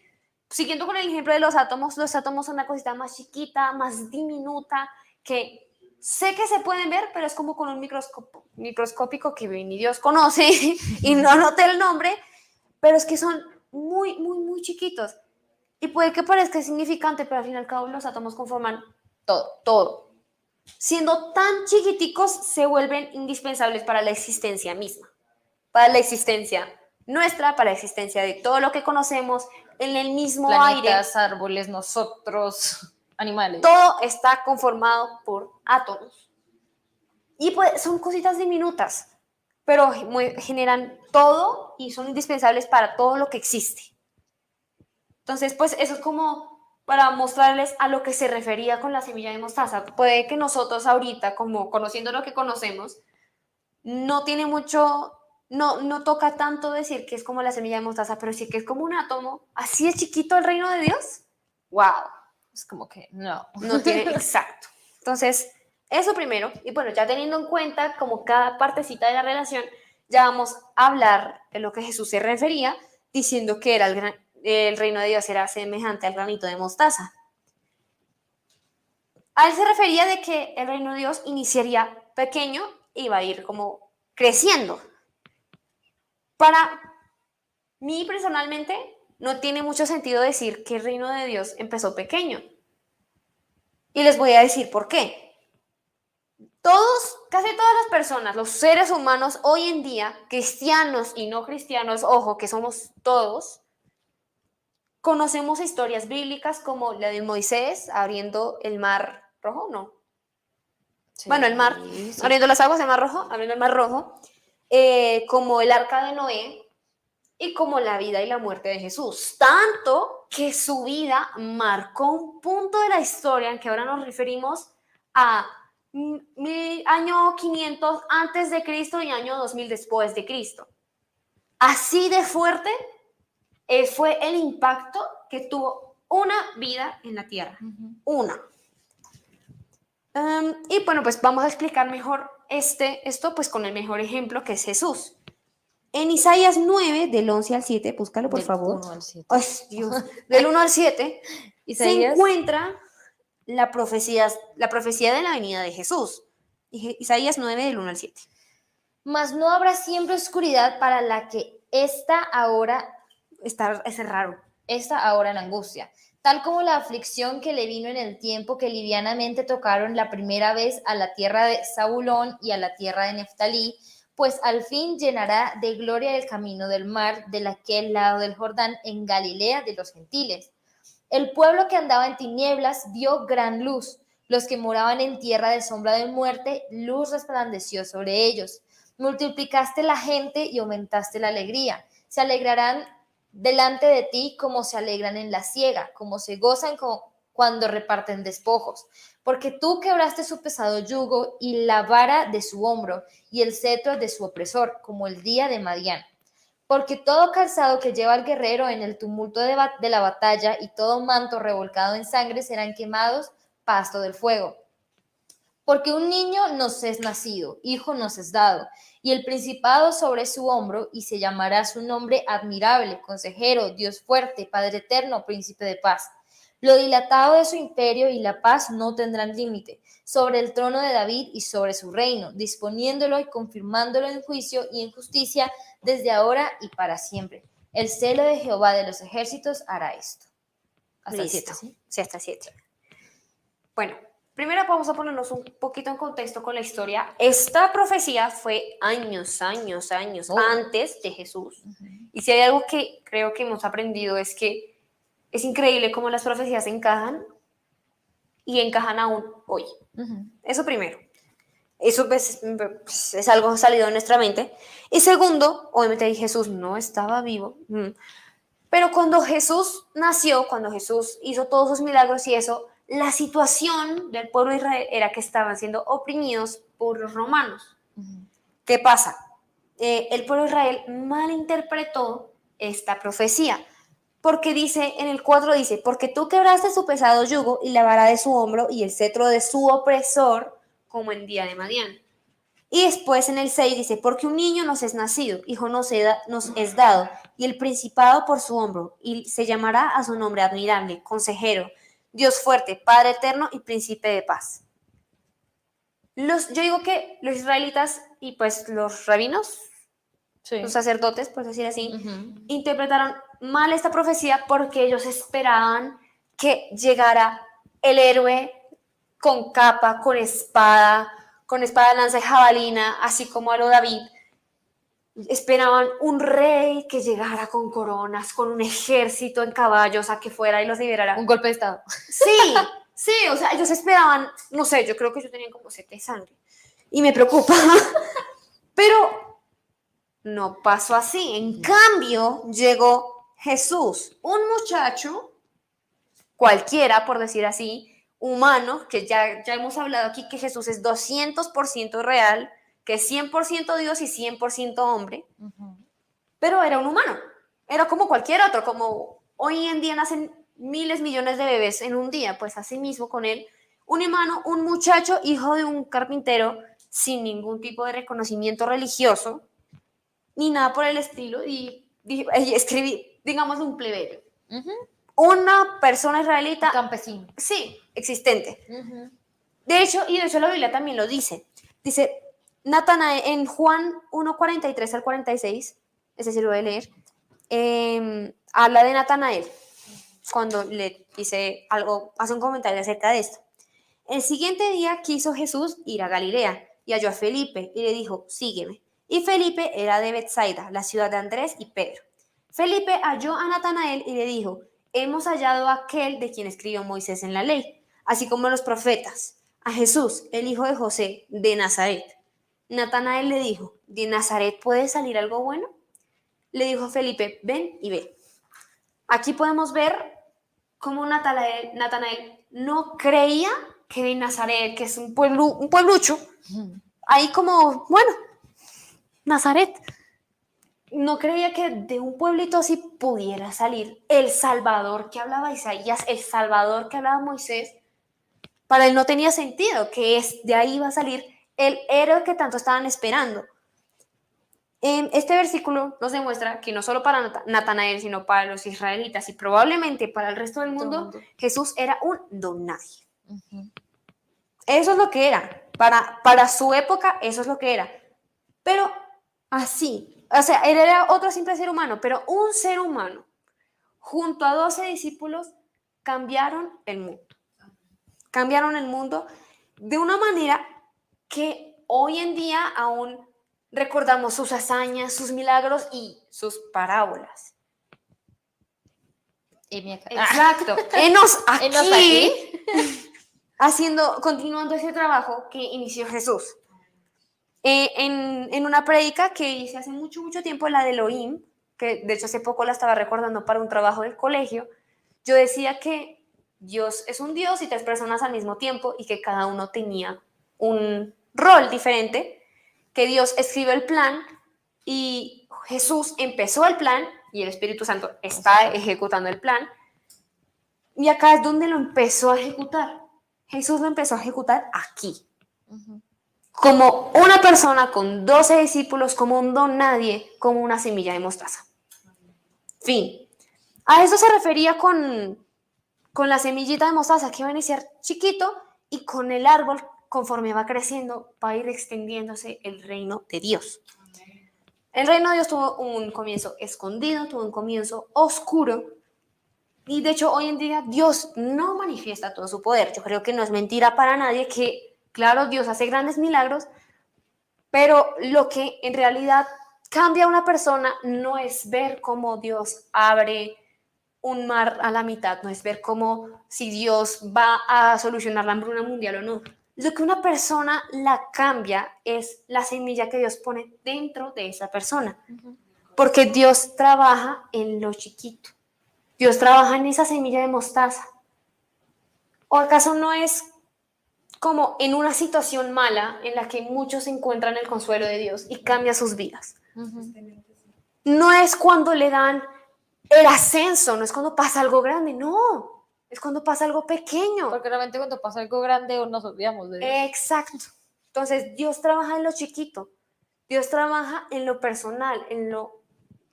siguiendo con el ejemplo de los átomos son una cosita más chiquita, más diminuta, que sé que se pueden ver, pero es como con un microscópico que ni Dios conoce y no anoté el nombre, pero es que son muy, muy, muy chiquitos. Y puede que parezca insignificante, pero al fin y al cabo los átomos conforman todo. Siendo tan chiquiticos, se vuelven indispensables para la existencia misma, para la existencia nuestra, para la existencia de todo lo que conocemos, en el mismo Planetas, aire. árboles, nosotros, animales. Todo está conformado por átomos. Y pues son cositas diminutas, pero generan todo y son indispensables para todo lo que existe. Entonces, pues eso es como para mostrarles a lo que se refería con la semilla de mostaza. Puede que nosotros ahorita, como conociendo lo que conocemos, no tiene mucho, no toca tanto decir que es como la semilla de mostaza, pero sí que es como un átomo. ¿Así es chiquito el reino de Dios? ¡Wow! Es como que no. No tiene, exacto. Entonces, eso primero. Y bueno, ya teniendo en cuenta como cada partecita de la relación, ya vamos a hablar de lo que Jesús se refería, diciendo que era el reino de Dios era semejante al granito de mostaza. A él se refería de que el reino de Dios iniciaría pequeño y iba a ir como creciendo. Para mí personalmente no tiene mucho sentido decir que el reino de Dios empezó pequeño. Y les voy a decir por qué. Casi todas las personas, los seres humanos hoy en día, cristianos y no cristianos, ojo, que somos todos, conocemos historias bíblicas como la de Moisés abriendo el mar rojo, ¿no? Sí, Bueno, el mar, sí. abriendo las aguas del mar rojo, abriendo el mar rojo, como el arca de Noé y como la vida y la muerte de Jesús. Tanto que su vida marcó un punto de la historia en que ahora nos referimos a año 500 antes de Cristo y año 2000 después de Cristo. Así de fuerte fue el impacto que tuvo una vida en la tierra. Una. Y bueno, pues vamos a explicar mejor esto pues con el mejor ejemplo que es Jesús. En Isaías 9, del 11 al 7, búscalo por Del favor. 1 al 7. Ay, Dios. Del 1 al 7 se Isaías. encuentra la profecía de la venida de Jesús. Isaías 9, del 1 al 7. Mas no habrá siempre oscuridad para la que está ahora en angustia, tal como la aflicción que le vino en el tiempo que livianamente tocaron la primera vez a la tierra de Zabulón y a la tierra de Neftalí, pues al fin llenará de gloria el camino del mar de aquel lado del Jordán en Galilea de los gentiles. El pueblo que andaba en tinieblas vio gran luz, Los que moraban en tierra de sombra de muerte, luz resplandeció sobre ellos. Multiplicaste la gente y aumentaste la alegría. Se alegrarán delante de ti como se alegran en la siega, como se gozan cuando reparten despojos. Porque tú quebraste su pesado yugo y la vara de su hombro y el cetro de su opresor, como el día de Madián. Porque todo calzado que lleva el guerrero en el tumulto de la batalla y todo manto revolcado en sangre serán quemados pasto del fuego. Porque un niño nos es nacido, hijo nos es dado, y el principado sobre su hombro, y se llamará su nombre admirable, consejero, Dios fuerte, Padre eterno, príncipe de paz. Lo dilatado de su imperio y la paz no tendrán límite, sobre el trono de David y sobre su reino, disponiéndolo y confirmándolo en juicio y en justicia desde ahora y para siempre. El celo de Jehová de los ejércitos hará esto. Hasta el Listo. 7, ¿sí? Sí, hasta el 7. Bueno, primero vamos a ponernos un poquito en contexto con la historia. Esta profecía fue años antes de Jesús. Y si hay algo que creo que hemos aprendido es que es increíble cómo las profecías encajan y encajan aún hoy. Eso primero. Eso es algo salido de nuestra mente. Y segundo, obviamente Jesús no estaba vivo. Pero cuando Jesús nació, cuando Jesús hizo todos sus milagros y eso, la situación del pueblo de Israel era que estaban siendo oprimidos por los romanos. ¿Qué pasa? El pueblo de Israel malinterpretó esta profecía. Porque dice, en el 4 dice, porque tú quebraste su pesado yugo y la vara de su hombro y el cetro de su opresor, como en día de Madián. Y después en el 6 dice, porque un niño nos es nacido, hijo nos es dado, y el principado por su hombro, y se llamará a su nombre admirable, consejero, Dios fuerte, Padre eterno y príncipe de paz. Yo digo que los israelitas y pues los rabinos, los sacerdotes, por decir así, interpretaron mal esta profecía porque ellos esperaban que llegara el héroe con capa, con espada, lanza y jabalina, así como a lo David. Esperaban un rey que llegara con coronas, con un ejército en caballos a que fuera y los liberara. Un golpe de estado. Sí, o sea, ellos esperaban, no sé, yo creo que yo tenía como 7 de sangre. Y me preocupa. Pero no pasó así. En cambio, llegó Jesús, un muchacho, cualquiera, por decir así, humano, que ya hemos hablado aquí que Jesús es 200% real, que es 100% Dios y 100% hombre, pero era un humano, era como cualquier otro, como hoy en día nacen miles, millones de bebés en un día, pues así mismo con él, un humano, un muchacho, hijo de un carpintero, sin ningún tipo de reconocimiento religioso, ni nada por el estilo, y escribí, digamos, un plebeyo. Una persona israelita. Un campesino. Sí, existente. De hecho la Biblia también lo dice. Dice, Natanael, en Juan 1:43 al 46, ese sí lo voy a leer, habla de Natanael, cuando le dice algo, hace un comentario acerca de esto. El siguiente día quiso Jesús ir a Galilea, y halló a Felipe, y le dijo, sígueme. Y Felipe era de Betsaida, la ciudad de Andrés y Pedro. Felipe halló a Natanael y le dijo, hemos hallado a aquel de quien escribió Moisés en la ley, así como los profetas, a Jesús, el hijo de José, de Nazaret. Natanael le dijo, ¿de Nazaret puede salir algo bueno? Le dijo Felipe, ven y ve. Aquí podemos ver cómo Natanael no creía que de Nazaret, que es un pueblucho, ahí como, bueno, Nazaret. No creía que de un pueblito así pudiera salir el Salvador que hablaba Isaías, el Salvador que hablaba Moisés. Para él no tenía sentido que de ahí iba a salir el héroe que tanto estaban esperando. Este versículo nos demuestra que no solo para Natanael, sino para los israelitas y probablemente para el resto del mundo, Jesús era un don nadie. Eso es lo que era. Para su época, eso es lo que era. Pero así, o sea, él era otro simple ser humano, pero un ser humano, junto a 12 discípulos, cambiaron el mundo. Cambiaron el mundo de una manera que hoy en día aún recordamos sus hazañas, sus milagros y sus parábolas. Heme acá. Exacto. Enos aquí. continuando ese trabajo que inició Jesús. En una prédica que hice hace mucho, mucho tiempo, la de Elohim, que de hecho hace poco la estaba recordando para un trabajo del colegio, yo decía que Dios es un Dios y tres personas al mismo tiempo y que cada uno tenía un rol diferente, que Dios escribe el plan y Jesús empezó el plan y el Espíritu Santo está ejecutando el plan. Y acá es donde lo empezó a ejecutar. Jesús lo empezó a ejecutar aquí. Como una persona con 12 discípulos, como un don nadie, como una semilla de mostaza. Fin. A eso se refería con la semillita de mostaza, que va a iniciar chiquito y con el árbol, conforme va creciendo, va a ir extendiéndose el reino de Dios. El reino de Dios tuvo un comienzo escondido, tuvo un comienzo oscuro, y de hecho hoy en día Dios no manifiesta todo su poder. Yo creo que no es mentira para nadie que, claro, Dios hace grandes milagros, pero lo que en realidad cambia a una persona no es ver cómo Dios abre un mar a la mitad, no es ver cómo si Dios va a solucionar la hambruna mundial o no. Lo que una persona la cambia es la semilla que Dios pone dentro de esa persona. Porque Dios trabaja en lo chiquito. Dios trabaja en esa semilla de mostaza. ¿O acaso no es como en una situación mala en la que muchos encuentran el consuelo de Dios y cambia sus vidas? No es cuando le dan el ascenso, no es cuando pasa algo grande, no. Es cuando pasa algo pequeño. Porque realmente cuando pasa algo grande nos olvidamos de Dios. Exacto. Entonces, Dios trabaja en lo chiquito. Dios trabaja en lo personal,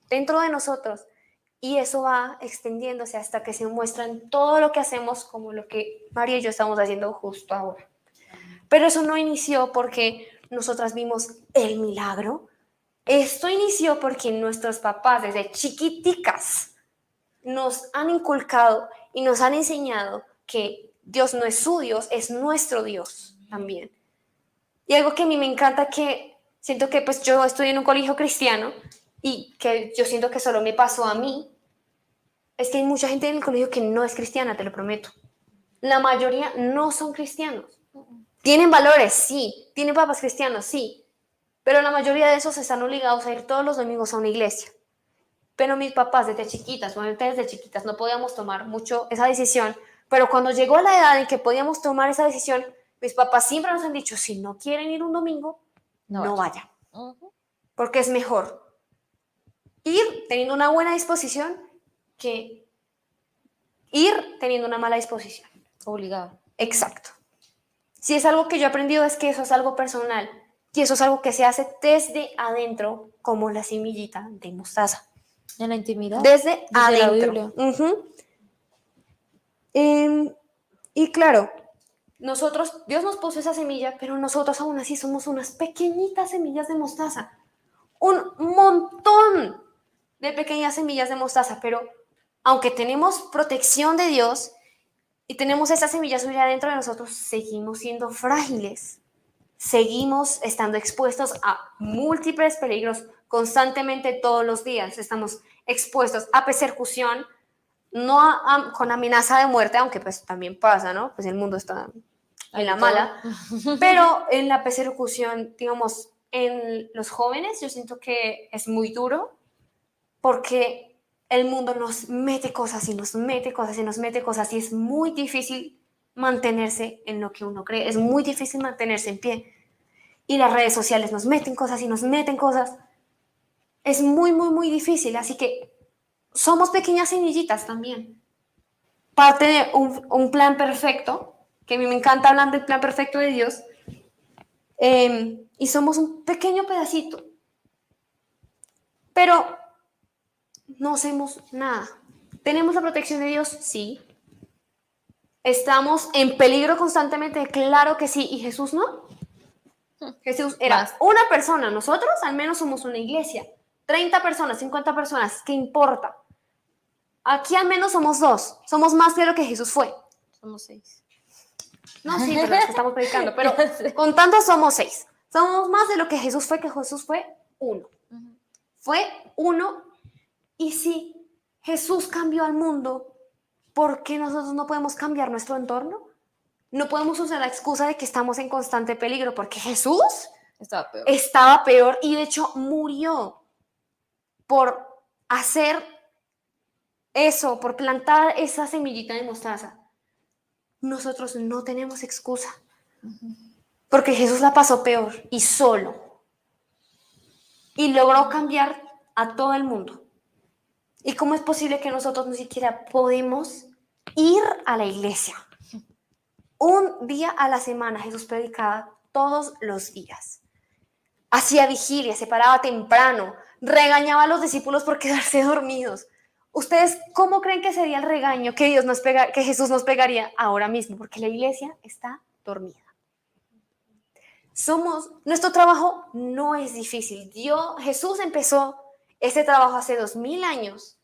dentro de nosotros. Y eso va extendiéndose hasta que se muestra en todo lo que hacemos, como lo que María y yo estamos haciendo justo ahora. Pero eso no inició porque nosotras vimos el milagro. Esto inició porque nuestros papás, desde chiquiticas, nos han inculcado y nos han enseñado que Dios no es su Dios, es nuestro Dios también. Y algo que a mí me encanta, que siento que pues yo estoy en un colegio cristiano y que yo siento que solo me pasó a mí, es que hay mucha gente en el colegio que no es cristiana, te lo prometo. La mayoría no son cristianos. Tienen valores, sí. Tienen papás cristianos, sí. Pero la mayoría de esos están obligados a ir todos los domingos a una iglesia. Pero mis papás desde chiquitas no podíamos tomar mucho esa decisión, pero cuando llegó la edad en que podíamos tomar esa decisión, mis papás siempre nos han dicho, si no quieren ir un domingo, no vayan. Porque es mejor ir teniendo una buena disposición que ir teniendo una mala disposición. Obligado. Exacto. Si es algo que yo he aprendido, es que eso es algo personal y eso es algo que se hace desde adentro, como la semillita de mostaza. En la intimidad. Desde adentro. La Biblia. Y claro, Dios nos puso esa semilla, pero nosotros aún así somos unas pequeñitas semillas de mostaza. Un montón de pequeñas semillas de mostaza, pero aunque tenemos protección de Dios y tenemos esa semilla subida adentro de nosotros, seguimos siendo frágiles. Seguimos estando expuestos a múltiples peligros constantemente todos los días. Estamos expuestos a persecución, no con amenaza de muerte, aunque pues también pasa, ¿no? Pues el mundo está en la mala. Pero en la persecución, digamos, en los jóvenes, yo siento que es muy duro porque el mundo nos mete cosas y nos mete cosas y nos mete cosas y es muy difícil mantenerse en lo que uno cree, es muy difícil mantenerse en pie. Y las redes sociales nos meten cosas y nos meten cosas. Es muy, muy, muy difícil. Así que somos pequeñas semillitas también. Parte de un plan perfecto, que a mí me encanta hablar del plan perfecto de Dios. Y somos un pequeño pedacito. Pero no hacemos nada. ¿Tenemos la protección de Dios? Sí. ¿Estamos en peligro constantemente? Claro que sí. ¿Y Jesús no? Jesús era una persona. Nosotros al menos somos una iglesia. 30 personas, 50 personas. ¿Qué importa? Aquí al menos somos 2. Somos más de lo que Jesús fue. Somos 6. No, sí, pero es que estamos predicando. Pero contando somos 6. Somos más de lo que Jesús fue 1. Fue 1. Y si Jesús cambió al mundo, ¿por qué nosotros no podemos cambiar nuestro entorno? no podemos usar la excusa de que estamos en constante peligro, porque Jesús Estaba peor. estaba peor y de hecho murió por hacer eso, por plantar esa semillita de mostaza. Nosotros no tenemos excusa, porque Jesús la pasó peor y solo, y logró cambiar a todo el mundo. ¿Y cómo es posible que nosotros ni siquiera podemos ir a la iglesia? Un día a la semana Jesús predicaba todos los días. Hacía vigilia, se paraba temprano, regañaba a los discípulos por quedarse dormidos. ¿Ustedes cómo creen que sería el regaño que Jesús nos pegaría ahora mismo? Porque la iglesia está dormida. Nuestro trabajo no es difícil. Jesús empezó ese trabajo hace 2000 años,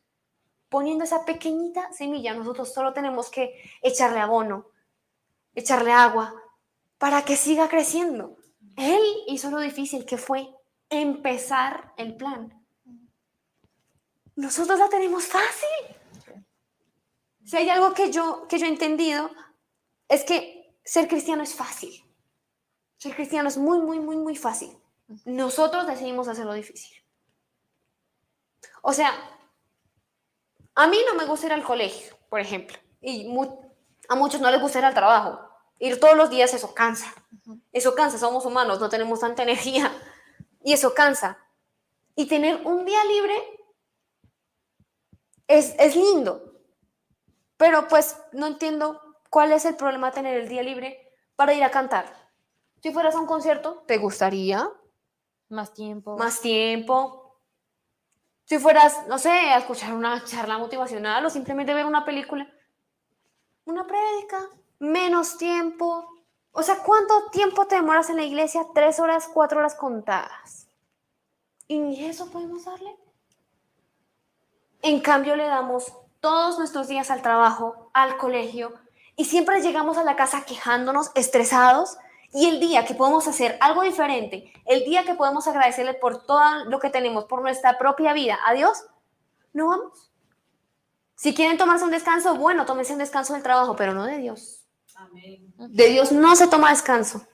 poniendo esa pequeñita semilla. Nosotros solo tenemos que echarle abono, echarle agua, para que siga creciendo. Él hizo lo difícil, que fue empezar el plan. Nosotros la tenemos fácil. Si hay algo que yo he entendido, es que ser cristiano es fácil. Ser cristiano es muy, muy, muy, muy fácil. Nosotros decidimos hacerlo difícil. O sea, a mí no me gusta ir al colegio, por ejemplo, y a muchos no les gusta ir al trabajo. Ir todos los días, eso cansa. Eso cansa, somos humanos, no tenemos tanta energía. Y eso cansa. Y tener un día libre es lindo. Pero pues no entiendo cuál es el problema de tener el día libre para ir a cantar. Si fueras a un concierto, ¿te gustaría? Más tiempo. Más tiempo. Si fueras, no sé, a escuchar una charla motivacional o simplemente ver una película, una prédica, menos tiempo. O sea, ¿cuánto tiempo te demoras en la iglesia? 3 horas, 4 horas contadas. ¿Y ni eso podemos darle? En cambio, le damos todos nuestros días al trabajo, al colegio, y siempre llegamos a la casa quejándonos, estresados. Y el día que podemos hacer algo diferente, el día que podemos agradecerle por todo lo que tenemos, por nuestra propia vida, a Dios, no vamos. Si quieren tomarse un descanso, bueno, tómense un descanso del trabajo, pero no de Dios. Amén. De Dios no se toma descanso,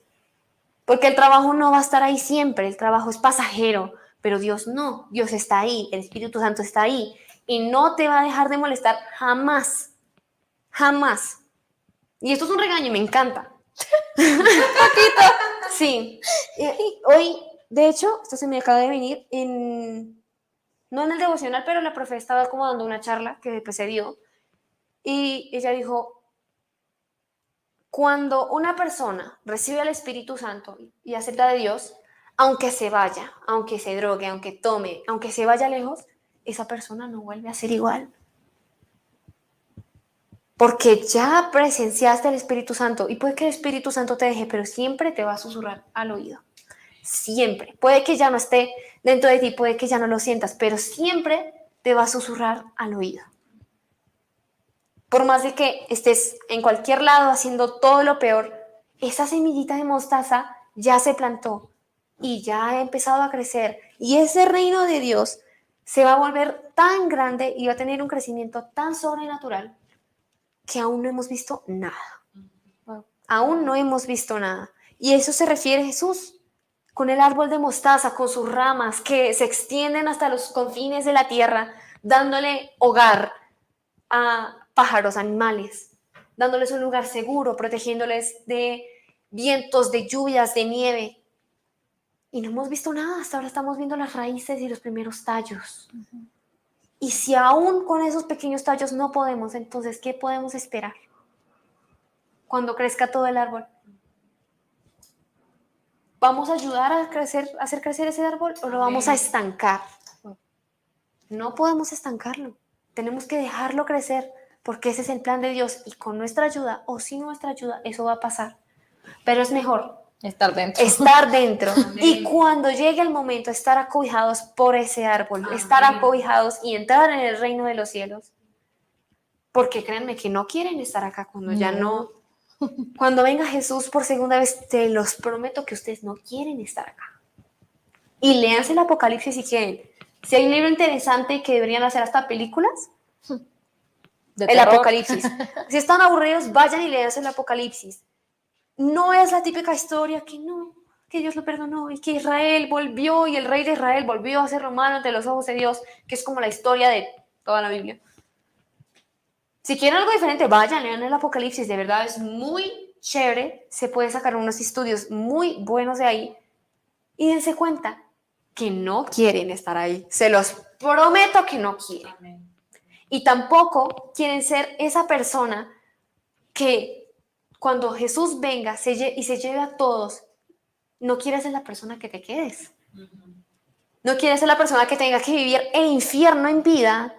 porque el trabajo no va a estar ahí siempre, el trabajo es pasajero, pero Dios no, Dios está ahí, el Espíritu Santo está ahí, y no te va a dejar de molestar jamás, jamás. Y esto es un regaño, me encanta. Sí. Hoy, de hecho, esto se me acaba de venir, no en el devocional, pero la profe estaba como dando una charla que después se dio, y ella dijo, cuando una persona recibe al Espíritu Santo y acepta de Dios, aunque se vaya, aunque se drogue, aunque tome, aunque se vaya lejos, esa persona no vuelve a ser igual. Porque ya presenciaste al Espíritu Santo y puede que el Espíritu Santo te deje, pero siempre te va a susurrar al oído. Siempre. Puede que ya no esté dentro de ti, puede que ya no lo sientas, pero siempre te va a susurrar al oído. Por más de que estés en cualquier lado haciendo todo lo peor, esa semillita de mostaza ya se plantó y ya ha empezado a crecer. Y ese reino de Dios se va a volver tan grande y va a tener un crecimiento tan sobrenatural que aún no hemos visto nada. Aún no hemos visto nada. Y a eso se refiere Jesús, con el árbol de mostaza, con sus ramas que se extienden hasta los confines de la tierra, dándole hogar a pájaros, animales, dándoles un lugar seguro, protegiéndoles de vientos, de lluvias, de nieve. Y no hemos visto nada, hasta ahora estamos viendo las raíces y los primeros tallos. Y si aún con esos pequeños tallos no podemos, entonces, ¿qué podemos esperar cuando crezca todo el árbol? ¿Vamos a ayudar a hacer crecer ese árbol o lo vamos a estancar? No podemos estancarlo. Tenemos que dejarlo crecer porque ese es el plan de Dios y con nuestra ayuda o sin nuestra ayuda eso va a pasar. Pero es mejor Estar dentro. estar dentro y cuando llegue el momento estar acobijados por ese árbol, estar acobijados y entrar en el reino de los cielos. Porque créanme que no quieren estar acá cuando ya no. Cuando venga Jesús por segunda vez, te los prometo que ustedes no quieren estar acá. Y léanse el Apocalipsis si quieren. Si hay un libro interesante que deberían hacer hasta películas, De el terror. Apocalipsis. Si están aburridos, vayan y léanse el Apocalipsis. no es la típica historia que no, que Dios lo perdonó y que Israel volvió y el rey de Israel volvió a ser romano ante los ojos de Dios, que es como la historia de toda la Biblia. Si quieren algo diferente, vayan, lean el Apocalipsis, de verdad es muy chévere, se puede sacar unos estudios muy buenos de ahí y dense cuenta que no quieren estar ahí, se los prometo que no quieren. Y tampoco quieren ser esa persona que cuando Jesús venga y se lleve a todos, no quieres ser la persona que te quedes. No quieres ser la persona que tenga que vivir el infierno en vida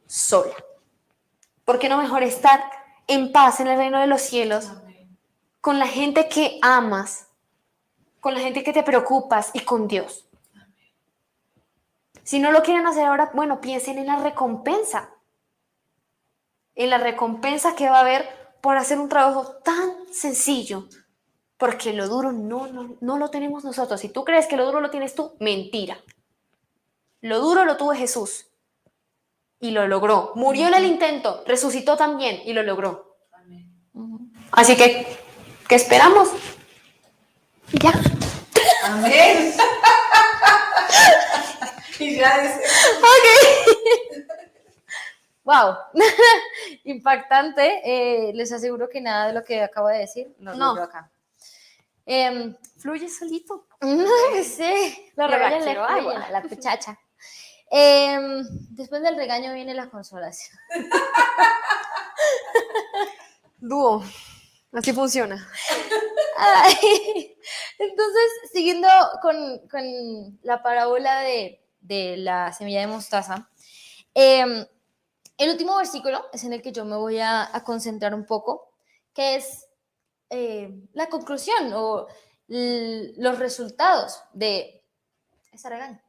sola. ¿Por qué no mejor estar en paz en el reino de los cielos con la gente que amas, con la gente que te preocupas y con Dios? Si no lo quieren hacer ahora, bueno, piensen en la recompensa. En la recompensa que va a haber por hacer un trabajo tan sencillo. Porque lo duro no lo tenemos nosotros. Si tú crees que lo duro lo tienes tú, mentira. Lo duro lo tuvo Jesús. Y lo logró. Murió en el intento, resucitó también y lo logró. Así que, ¿qué esperamos? Ya. Amén. Y ya es. Wow, impactante. Les aseguro que nada de lo que acabo de decir lo No. logro acá. Fluye solito. No sé, La que vayan quiero la agua. fluyen, la muchacha. Después del regaño viene la consolación. Dúo. Así funciona. Ay, entonces, siguiendo con la parábola de la semilla de mostaza, el último versículo es en el que yo me voy a concentrar un poco, que es la conclusión o los resultados de ese regaño.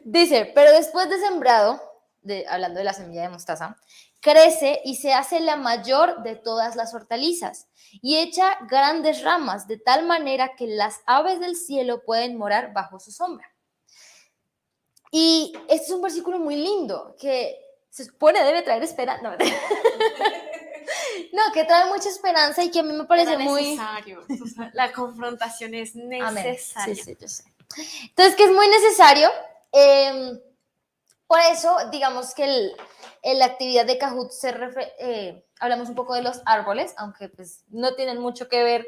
Dice, pero después de sembrado, hablando de la semilla de mostaza, crece y se hace la mayor de todas las hortalizas y echa grandes ramas de tal manera que las aves del cielo pueden morar bajo su sombra. Y este es un versículo muy lindo que se supone debe traer esperanza. No, no, que trae mucha esperanza y que a mí me parece Era muy necesario. O sea, la confrontación es Amén. necesaria. Sí, sí, yo sé. Entonces, que es muy necesario. Por eso, digamos que en la actividad de Kahoot hablamos un poco de los árboles, aunque pues no tienen mucho que ver,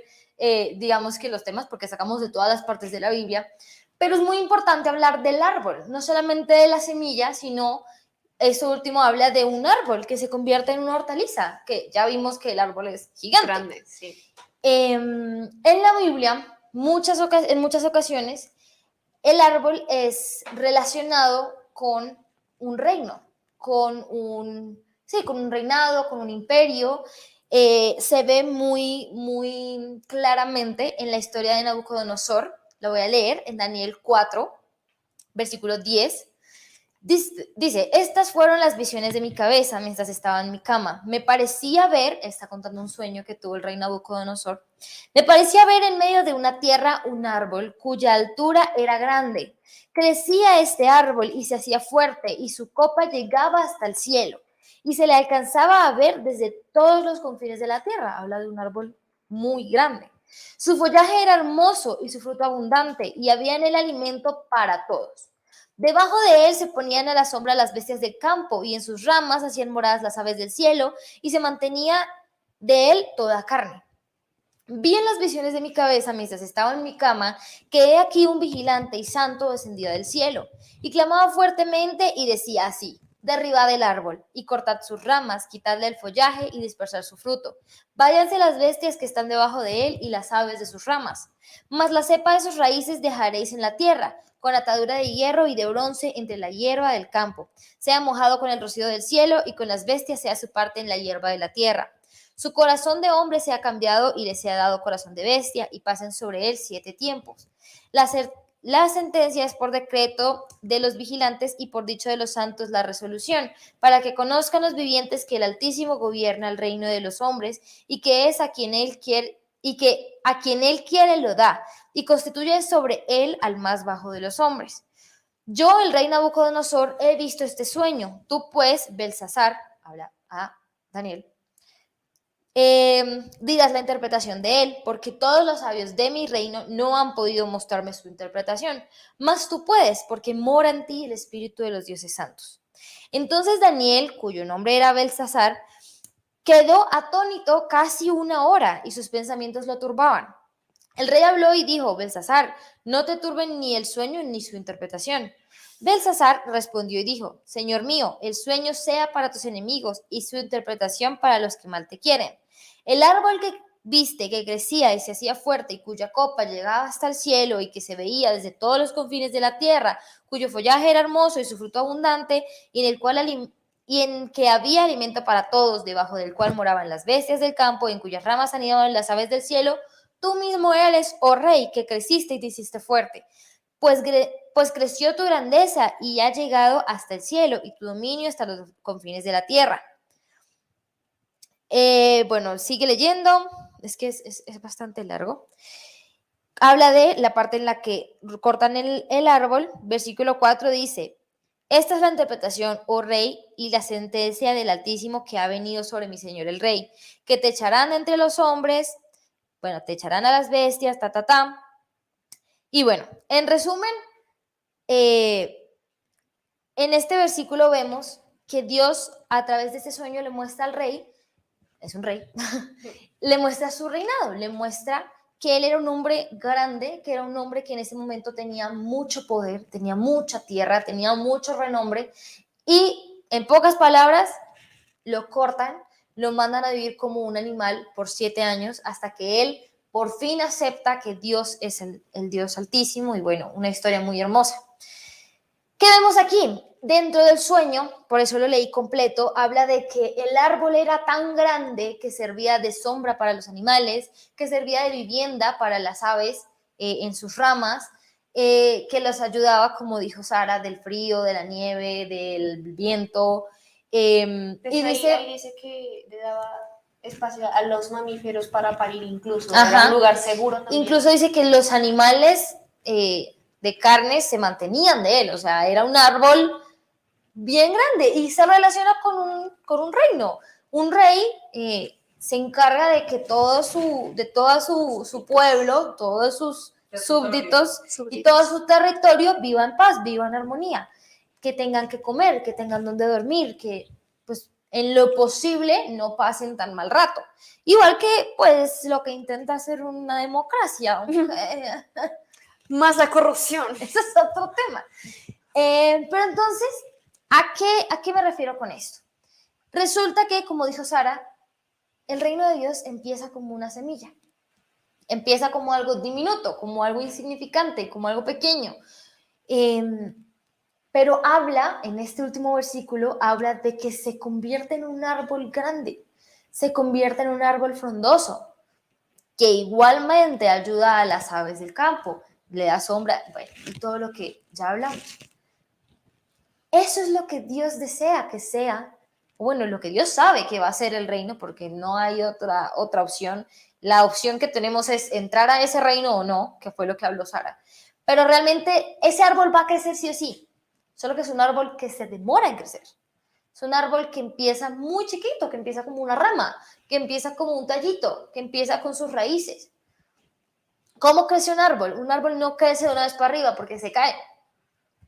digamos que los temas, porque sacamos de todas las partes de la Biblia, pero es muy importante hablar del árbol, no solamente de la semilla, sino esto último habla de un árbol que se convierte en una hortaliza, que ya vimos que el árbol es gigante. Grande, sí. En la Biblia, en muchas ocasiones, el árbol es relacionado con un reino, con un reinado, con un imperio. Se ve muy, muy claramente en la historia de Nabucodonosor. La voy a leer en Daniel 4, versículo 10. Dice, estas fueron las visiones de mi cabeza mientras estaba en mi cama. Me parecía ver, está contando un sueño que tuvo el rey Nabucodonosor, me parecía ver en medio de una tierra un árbol cuya altura era grande. Crecía este árbol y se hacía fuerte y su copa llegaba hasta el cielo y se le alcanzaba a ver desde todos los confines de la tierra. Habla de un árbol muy grande. Su follaje era hermoso y su fruto abundante y había en él alimento para todos. Debajo de él se ponían a la sombra las bestias del campo y en sus ramas hacían moradas las aves del cielo y se mantenía de él toda carne. Vi en las visiones de mi cabeza mientras estaba en mi cama que he aquí un vigilante y santo descendía del cielo y clamaba fuertemente y decía así: derribad el árbol y cortad sus ramas, quitadle el follaje y dispersad su fruto. Váyanse las bestias que están debajo de él y las aves de sus ramas. Mas la cepa de sus raíces dejaréis en la tierra, con atadura de hierro y de bronce entre la hierba del campo. Sea mojado con el rocío del cielo y con las bestias sea su parte en la hierba de la tierra. Su corazón de hombre se ha cambiado y le sea dado corazón de bestia y pasen sobre él 7 tiempos. La sentencia es por decreto de los vigilantes y por dicho de los santos la resolución, para que conozcan los vivientes que el Altísimo gobierna el reino de los hombres y que es a quien él quiere y que a quien él quiere lo da y constituye sobre él al más bajo de los hombres. Yo, el rey Nabucodonosor, he visto este sueño. Tú pues, Belsasar, habla a Daniel, digas la interpretación de él, porque todos los sabios de mi reino no han podido mostrarme su interpretación, mas tú puedes, porque mora en ti el espíritu de los dioses santos. Entonces Daniel, cuyo nombre era Belsasar, quedó atónito casi 1 hora y sus pensamientos lo turbaban. El rey habló y dijo: Belsasar, no te turben ni el sueño ni su interpretación. Belsasar respondió y dijo: Señor mío, el sueño sea para tus enemigos y su interpretación para los que mal te quieren. El árbol que viste, que crecía y se hacía fuerte y cuya copa llegaba hasta el cielo y que se veía desde todos los confines de la tierra, cuyo follaje era hermoso y su fruto abundante, y en que había alimento para todos, debajo del cual moraban las bestias del campo, en cuyas ramas anidaban las aves del cielo, tú mismo eres, oh rey, que creciste y te hiciste fuerte, pues creció tu grandeza y ha llegado hasta el cielo, y tu dominio hasta los confines de la tierra. Bueno, sigue leyendo, es que es bastante largo. Habla de la parte en la que cortan el árbol. Versículo 4 dice: esta es la interpretación, oh rey, y la sentencia del Altísimo que ha venido sobre mi señor el rey, que te echarán entre los hombres, bueno, te echarán a las bestias, Y bueno, en resumen, en este versículo vemos que Dios, a través de este sueño, le muestra al rey, es un rey, le muestra su reinado, le muestra que él era un hombre grande, que era un hombre que en ese momento tenía mucho poder, tenía mucha tierra, tenía mucho renombre, y en pocas palabras lo cortan, lo mandan a vivir como un animal por 7 años hasta que él por fin acepta que Dios es el Dios Altísimo. Y bueno, una historia muy hermosa. ¿Qué vemos aquí? Dentro del sueño, por eso lo leí completo, habla de que el árbol era tan grande que servía de sombra para los animales, que servía de vivienda para las aves en sus ramas, que los ayudaba, como dijo Sara, del frío, de la nieve, del viento. Pues Y ahí dice, dice que le daba espacio a los mamíferos para parir incluso. Ajá. Era un lugar seguro también. Incluso dice que los animales de carne se mantenían de él, o sea, era un árbol bien grande y se relaciona con un reino. Un rey se encarga de que todo su pueblo, todos sus súbditos y todo su territorio viva en paz, viva en armonía, que tengan que comer, que tengan donde dormir, que pues en lo posible no pasen tan mal rato. Igual que pues lo que intenta hacer una democracia. Más la corrupción. Ese es otro tema. Pero entonces, ¿a qué me refiero con esto? Resulta que, como dijo Sara, el reino de Dios empieza como una semilla. Empieza como algo diminuto, como algo insignificante, como algo pequeño. Pero habla, en este último versículo, habla de que se convierte en un árbol grande, se convierte en un árbol frondoso, que igualmente ayuda a las aves del campo, le da sombra, bueno, y todo lo que ya hablamos. Eso es lo que Dios desea que sea, bueno, lo que Dios sabe que va a ser el reino, porque no hay otra opción. La opción que tenemos es entrar a ese reino o no, que fue lo que habló Sara. Pero realmente ese árbol va a crecer sí o sí, solo que es un árbol que se demora en crecer. Es un árbol que empieza muy chiquito, que empieza como una rama, que empieza como un tallito, que empieza con sus raíces. ¿Cómo crece un árbol? Un árbol no crece de una vez para arriba porque se cae.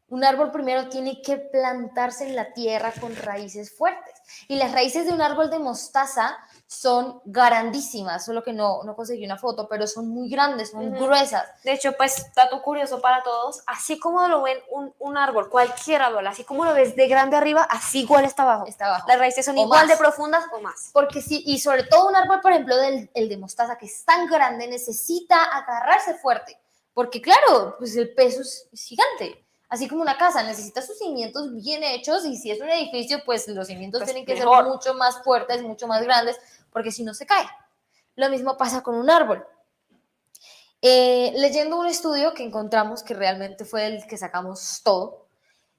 Un árbol primero tiene que plantarse en la tierra con raíces fuertes. Y las raíces de un árbol de mostaza son grandísimas, solo que no conseguí una foto, pero son muy grandes, son gruesas. De hecho, pues, dato curioso para todos, así como lo ven un árbol, cualquier árbol, así como lo ves de grande arriba, así igual está abajo. Está abajo. Las raíces son O igual más. de profundas o más. Porque sí, y sobre todo un árbol, por ejemplo, el de mostaza, que es tan grande, necesita agarrarse fuerte. Porque claro, pues el peso es gigante. Así como una casa, necesita sus cimientos bien hechos, y si es un edificio, pues los cimientos Pues tienen que mejor. ser mucho más fuertes, mucho más grandes, porque si no se cae. Lo mismo pasa con un árbol. Leyendo un estudio que encontramos, que realmente fue el que sacamos todo,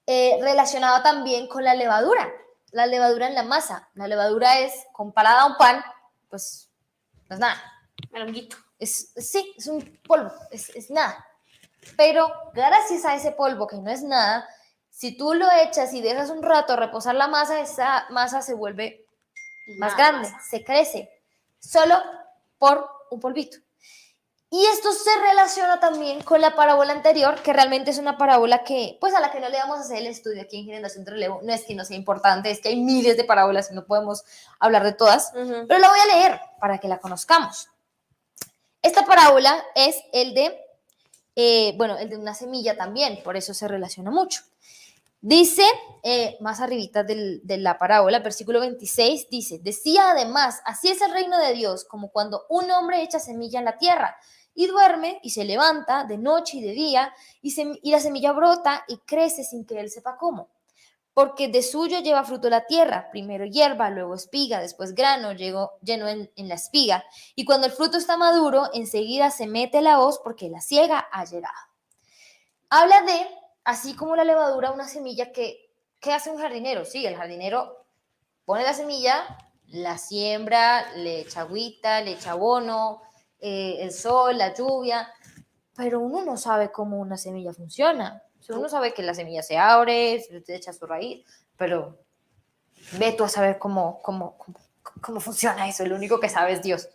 relacionado también con la levadura en la masa. La levadura es, comparada a un pan, pues no es nada. El honguito. Sí, es un polvo, es nada. Pero gracias a ese polvo, que no es nada, si tú lo echas y dejas un rato reposar la masa, esa masa se vuelve más grande, se crece. solo por un polvito. Y esto se relaciona también con la parábola anterior, que realmente es una parábola que, pues a la que no le vamos a hacer el estudio aquí en Generación de Relevo. No es que no sea importante, es que hay miles de parábolas y no podemos hablar de todas, pero la voy a leer para que la conozcamos. Esta parábola es el de una semilla también, por eso se relaciona mucho. Dice, más arribita de la parábola, versículo 26, dice, decía además, así es el reino de Dios, como cuando un hombre echa semilla en la tierra, y duerme y se levanta de noche y de día, y la semilla brota y crece sin que él sepa cómo. Porque de suyo lleva fruto la tierra, primero hierba, luego espiga, después grano lleno en la espiga. Y cuando el fruto está maduro, enseguida se mete la hoz porque la siega ha llegado. Habla de, así como la levadura, una semilla ¿qué hace un jardinero? Sí, el jardinero pone la semilla, la siembra, le echa agüita, le echa abono, el sol, la lluvia, pero uno no sabe cómo una semilla funciona. O sea, uno sabe que la semilla se abre, se echa su raíz, pero ve tú a saber cómo funciona eso. Lo único que sabe es Dios,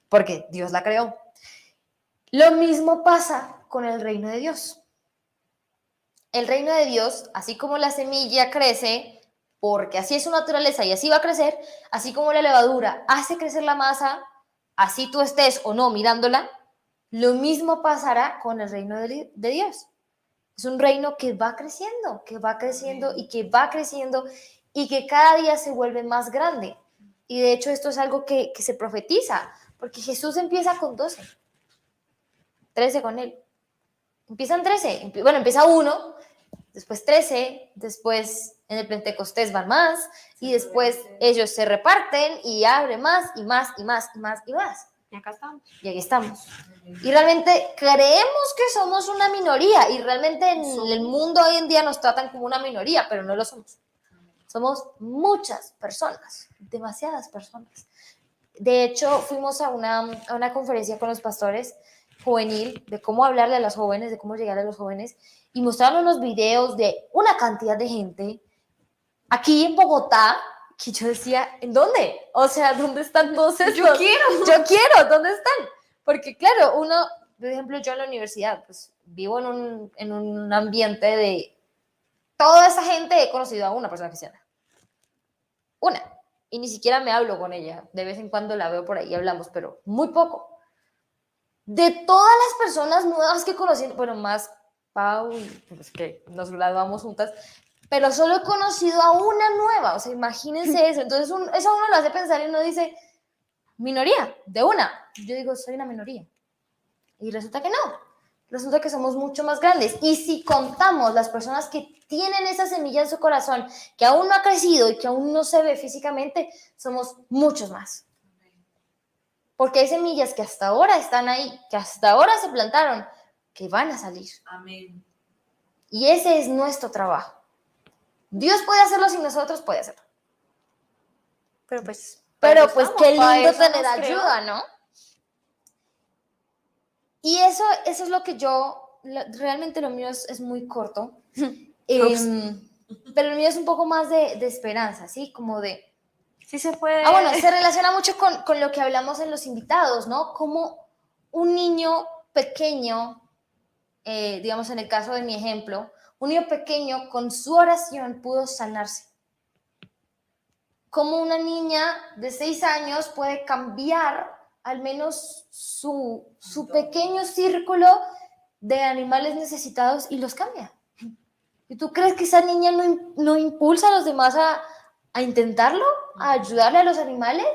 porque Dios la creó. Lo mismo pasa con el reino de Dios. El reino de Dios, así como la semilla crece, porque así es su naturaleza y así va a crecer, así como la levadura hace crecer la masa, así tú estés o no mirándola, lo mismo pasará con el reino de Dios. Es un reino que va creciendo y que va creciendo y que cada día se vuelve más grande. Y de hecho esto es algo que se profetiza, porque Jesús empieza con 12, 13 con él. Empiezan 13, empieza 1, después 13, después en el Pentecostés van más, y después ellos se reparten y abren más y más y más y más y más. Y acá estamos. Y aquí estamos. Y realmente creemos que somos una minoría, y realmente en el mundo hoy en día nos tratan como una minoría, pero no lo somos. Somos muchas personas, demasiadas personas. De hecho, fuimos a una conferencia con los pastores juvenil de cómo hablarle a los jóvenes, de cómo llegar a los jóvenes, y mostraron unos videos de una cantidad de gente aquí en Bogotá, que yo decía, ¿en dónde? O sea, ¿dónde están todos estos? Yo quiero, ¿dónde están? Porque claro, uno, por ejemplo, yo en la universidad, pues vivo en un ambiente de toda esa gente. He conocido a una persona cristiana. Una. Y ni siquiera me hablo con ella. De vez en cuando la veo por ahí y hablamos, pero muy poco. De todas las personas nuevas que conocí, bueno, más Pau, pues que nos graduamos juntas, pero solo he conocido a una nueva. O sea, imagínense eso. Entonces, eso a uno lo hace pensar y uno dice, minoría, de una. Yo digo, soy una minoría. Y resulta que no. Resulta que somos mucho más grandes. Y si contamos las personas que tienen esa semilla en su corazón, que aún no ha crecido y que aún no se ve físicamente, somos muchos más. Porque hay semillas que hasta ahora están ahí, que hasta ahora se plantaron, que van a salir. Amén. Y ese es nuestro trabajo. Dios puede hacerlo sin nosotros, puede hacerlo. Pero pues Qué para lindo eso tener nos creó. ayuda, ¿no? Y eso es lo que realmente lo mío es muy corto. Pero el mío es un poco más de esperanza, ¿sí? Como de... Sí se puede. Bueno, se relaciona mucho con lo que hablamos en los invitados, ¿no? Como un niño pequeño, digamos en el caso de mi ejemplo, un niño pequeño con su oración pudo sanarse. Como una niña de 6 años puede cambiar al menos su pequeño círculo de animales necesitados y los cambia. ¿Y tú crees que esa niña no impulsa a los demás a intentarlo? ¿A ayudarle a los animales?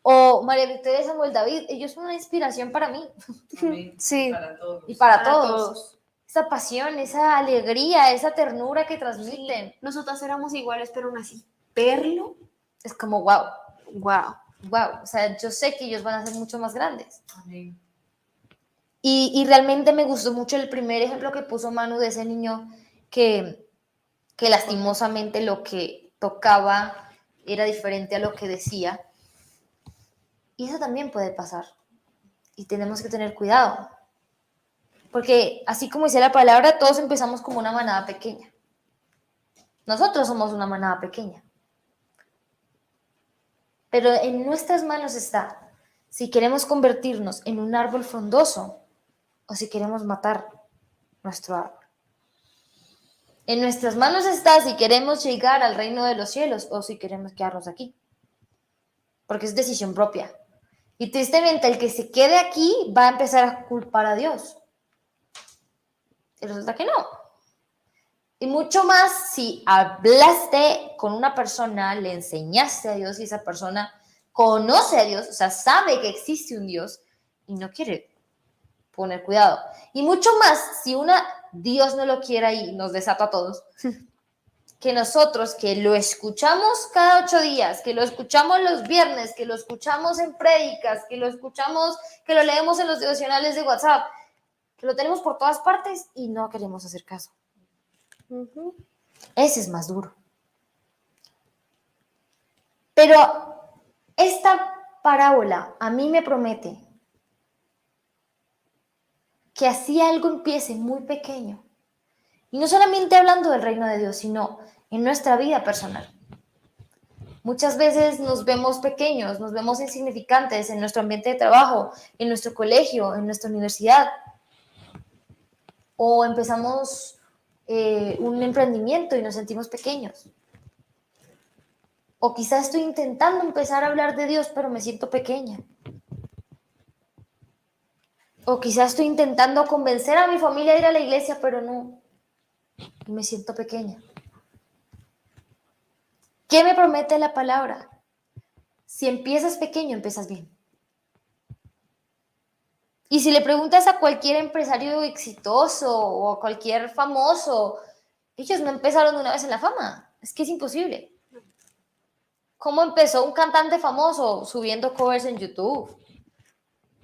O María Victoria y Samuel David, ellos son una inspiración para mí. Amén. Sí. Para todos. Y para Para todos. todos. Esa pasión, esa alegría, esa ternura que transmiten. Sí. Nosotras éramos iguales, pero aún así, verlo, Es como, wow, wow. wow. O sea, yo sé que ellos van a ser mucho más grandes. Amén. Y realmente me gustó mucho el primer ejemplo que puso Manu de ese niño que lastimosamente lo que tocaba era diferente a lo que decía. Y eso también puede pasar. Y tenemos que tener cuidado. Porque así como dice la palabra, todos empezamos como una manada pequeña. Nosotros somos una manada pequeña. Pero en nuestras manos está si queremos convertirnos en un árbol frondoso o si queremos matar nuestro árbol. En nuestras manos está si queremos llegar al reino de los cielos o si queremos quedarnos aquí. Porque es decisión propia. Y tristemente el que se quede aquí va a empezar a culpar a Dios. Y resulta que no. Y mucho más si hablaste con una persona, le enseñaste a Dios y esa persona conoce a Dios, o sea, sabe que existe un Dios y no quiere poner cuidado. Y mucho más si Dios no lo quiere y nos desata a todos, que nosotros que lo escuchamos cada 8 días, que lo escuchamos los viernes, que lo escuchamos en prédicas, que lo escuchamos, que lo leemos en los devocionales de WhatsApp, que lo tenemos por todas partes y no queremos hacer caso. Ese es más duro. Pero esta parábola a mí me promete que así algo empiece muy pequeño. Y no solamente hablando del reino de Dios, sino en nuestra vida personal. Muchas veces nos vemos pequeños, nos vemos insignificantes en nuestro ambiente de trabajo, en nuestro colegio, en nuestra universidad. O empezamos un emprendimiento y nos sentimos pequeños. O quizás estoy intentando empezar a hablar de Dios, pero me siento pequeña. O quizás estoy intentando convencer a mi familia de ir a la iglesia, pero no. Y me siento pequeña. ¿Qué me promete la palabra? Si empiezas pequeño, empiezas bien. Y si le preguntas a cualquier empresario exitoso o a cualquier famoso, ellos no empezaron de una vez en la fama. Es que es imposible. ¿Cómo empezó un cantante famoso? Subiendo covers en YouTube,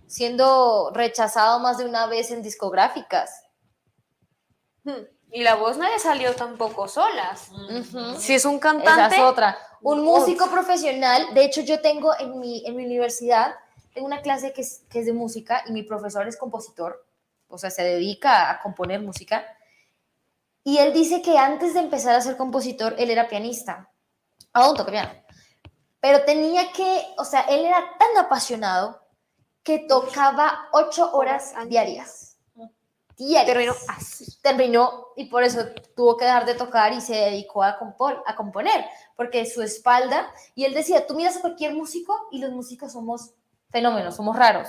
siendo rechazado más de una vez en discográficas. Y la voz no le salió tampoco solas. Uh-huh. Si es un Esa cantante... es otra. Un músico profesional, de hecho yo tengo en mi universidad, tengo una clase que es de música y mi profesor es compositor, o sea, se dedica a componer música. Y él dice que antes de empezar a ser compositor, él era pianista. Aún toca piano. Pero tenía que, o sea, él era tan apasionado que tocaba 8 horas diarias. Terminó y por eso tuvo que dejar de tocar y se dedicó a componer, porque su espalda, y él decía, tú miras a cualquier músico y los músicos somos fenómenos, somos raros.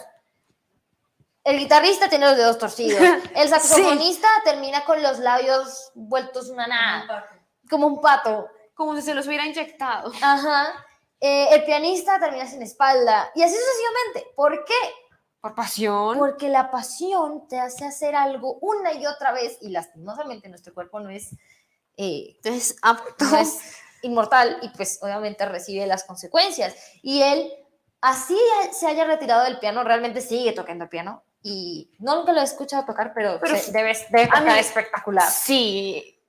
El guitarrista tiene los dedos torcidos, el saxofonista termina con los labios vueltos una nada, como un pato. Como si se los hubiera inyectado. Ajá. El pianista termina sin espalda y así sucesivamente. ¿Por qué? Por pasión. Porque la pasión te hace hacer algo una y otra vez y lastimosamente nuestro cuerpo no es apto. no es inmortal y pues obviamente recibe las consecuencias. Y él, así se haya retirado del piano, realmente sigue tocando el piano y nunca lo he escuchado tocar, pero debe tocar espectacular. Sí,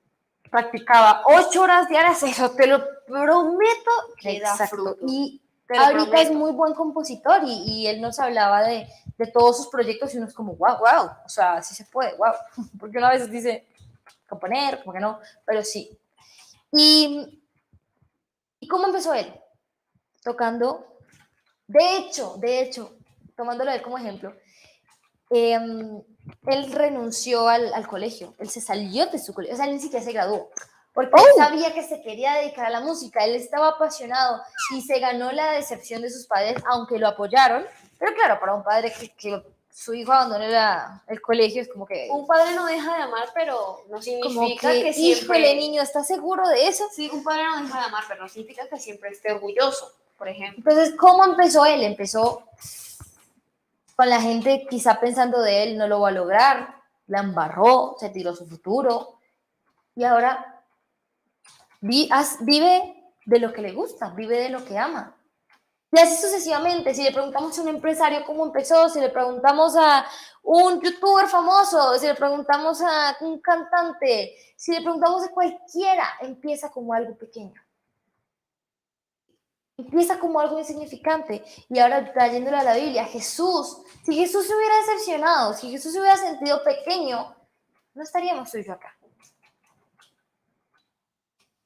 practicaba 8 horas diarias, eso te lo prometo que da fruto. Y te lo ahorita prometo. es muy buen compositor y él nos hablaba de todos sus proyectos y uno es como, wow, o sea, sí se puede, wow, porque una vez dice componer, como que no, pero sí. ¿Y cómo empezó él? Tocando, de hecho, tomándolo a él como ejemplo, él renunció al colegio, él se salió de su colegio, o sea, él ni siquiera se graduó, porque él sabía que se quería dedicar a la música, él estaba apasionado y se ganó la decepción de sus padres, aunque lo apoyaron, pero claro, para un padre que su hijo abandone el colegio es como que... Un padre no deja de amar, pero no significa que siempre... Híjole, niño, ¿estás seguro de eso? Sí, un padre no deja de amar, pero no significa que siempre esté orgulloso, por ejemplo. Entonces, ¿cómo empezó él? Empezó con la gente quizá pensando de él, no lo va a lograr, la embarró, se tiró su futuro y ahora vive de lo que le gusta, vive de lo que ama. Y así sucesivamente, si le preguntamos a un empresario cómo empezó, si le preguntamos a un youtuber famoso, si le preguntamos a un cantante, si le preguntamos a cualquiera, empieza como algo pequeño. Empieza como algo insignificante. Y ahora trayéndolo a la Biblia, Jesús, si Jesús se hubiera decepcionado, si Jesús se hubiera sentido pequeño, no estaríamos tú y yo acá.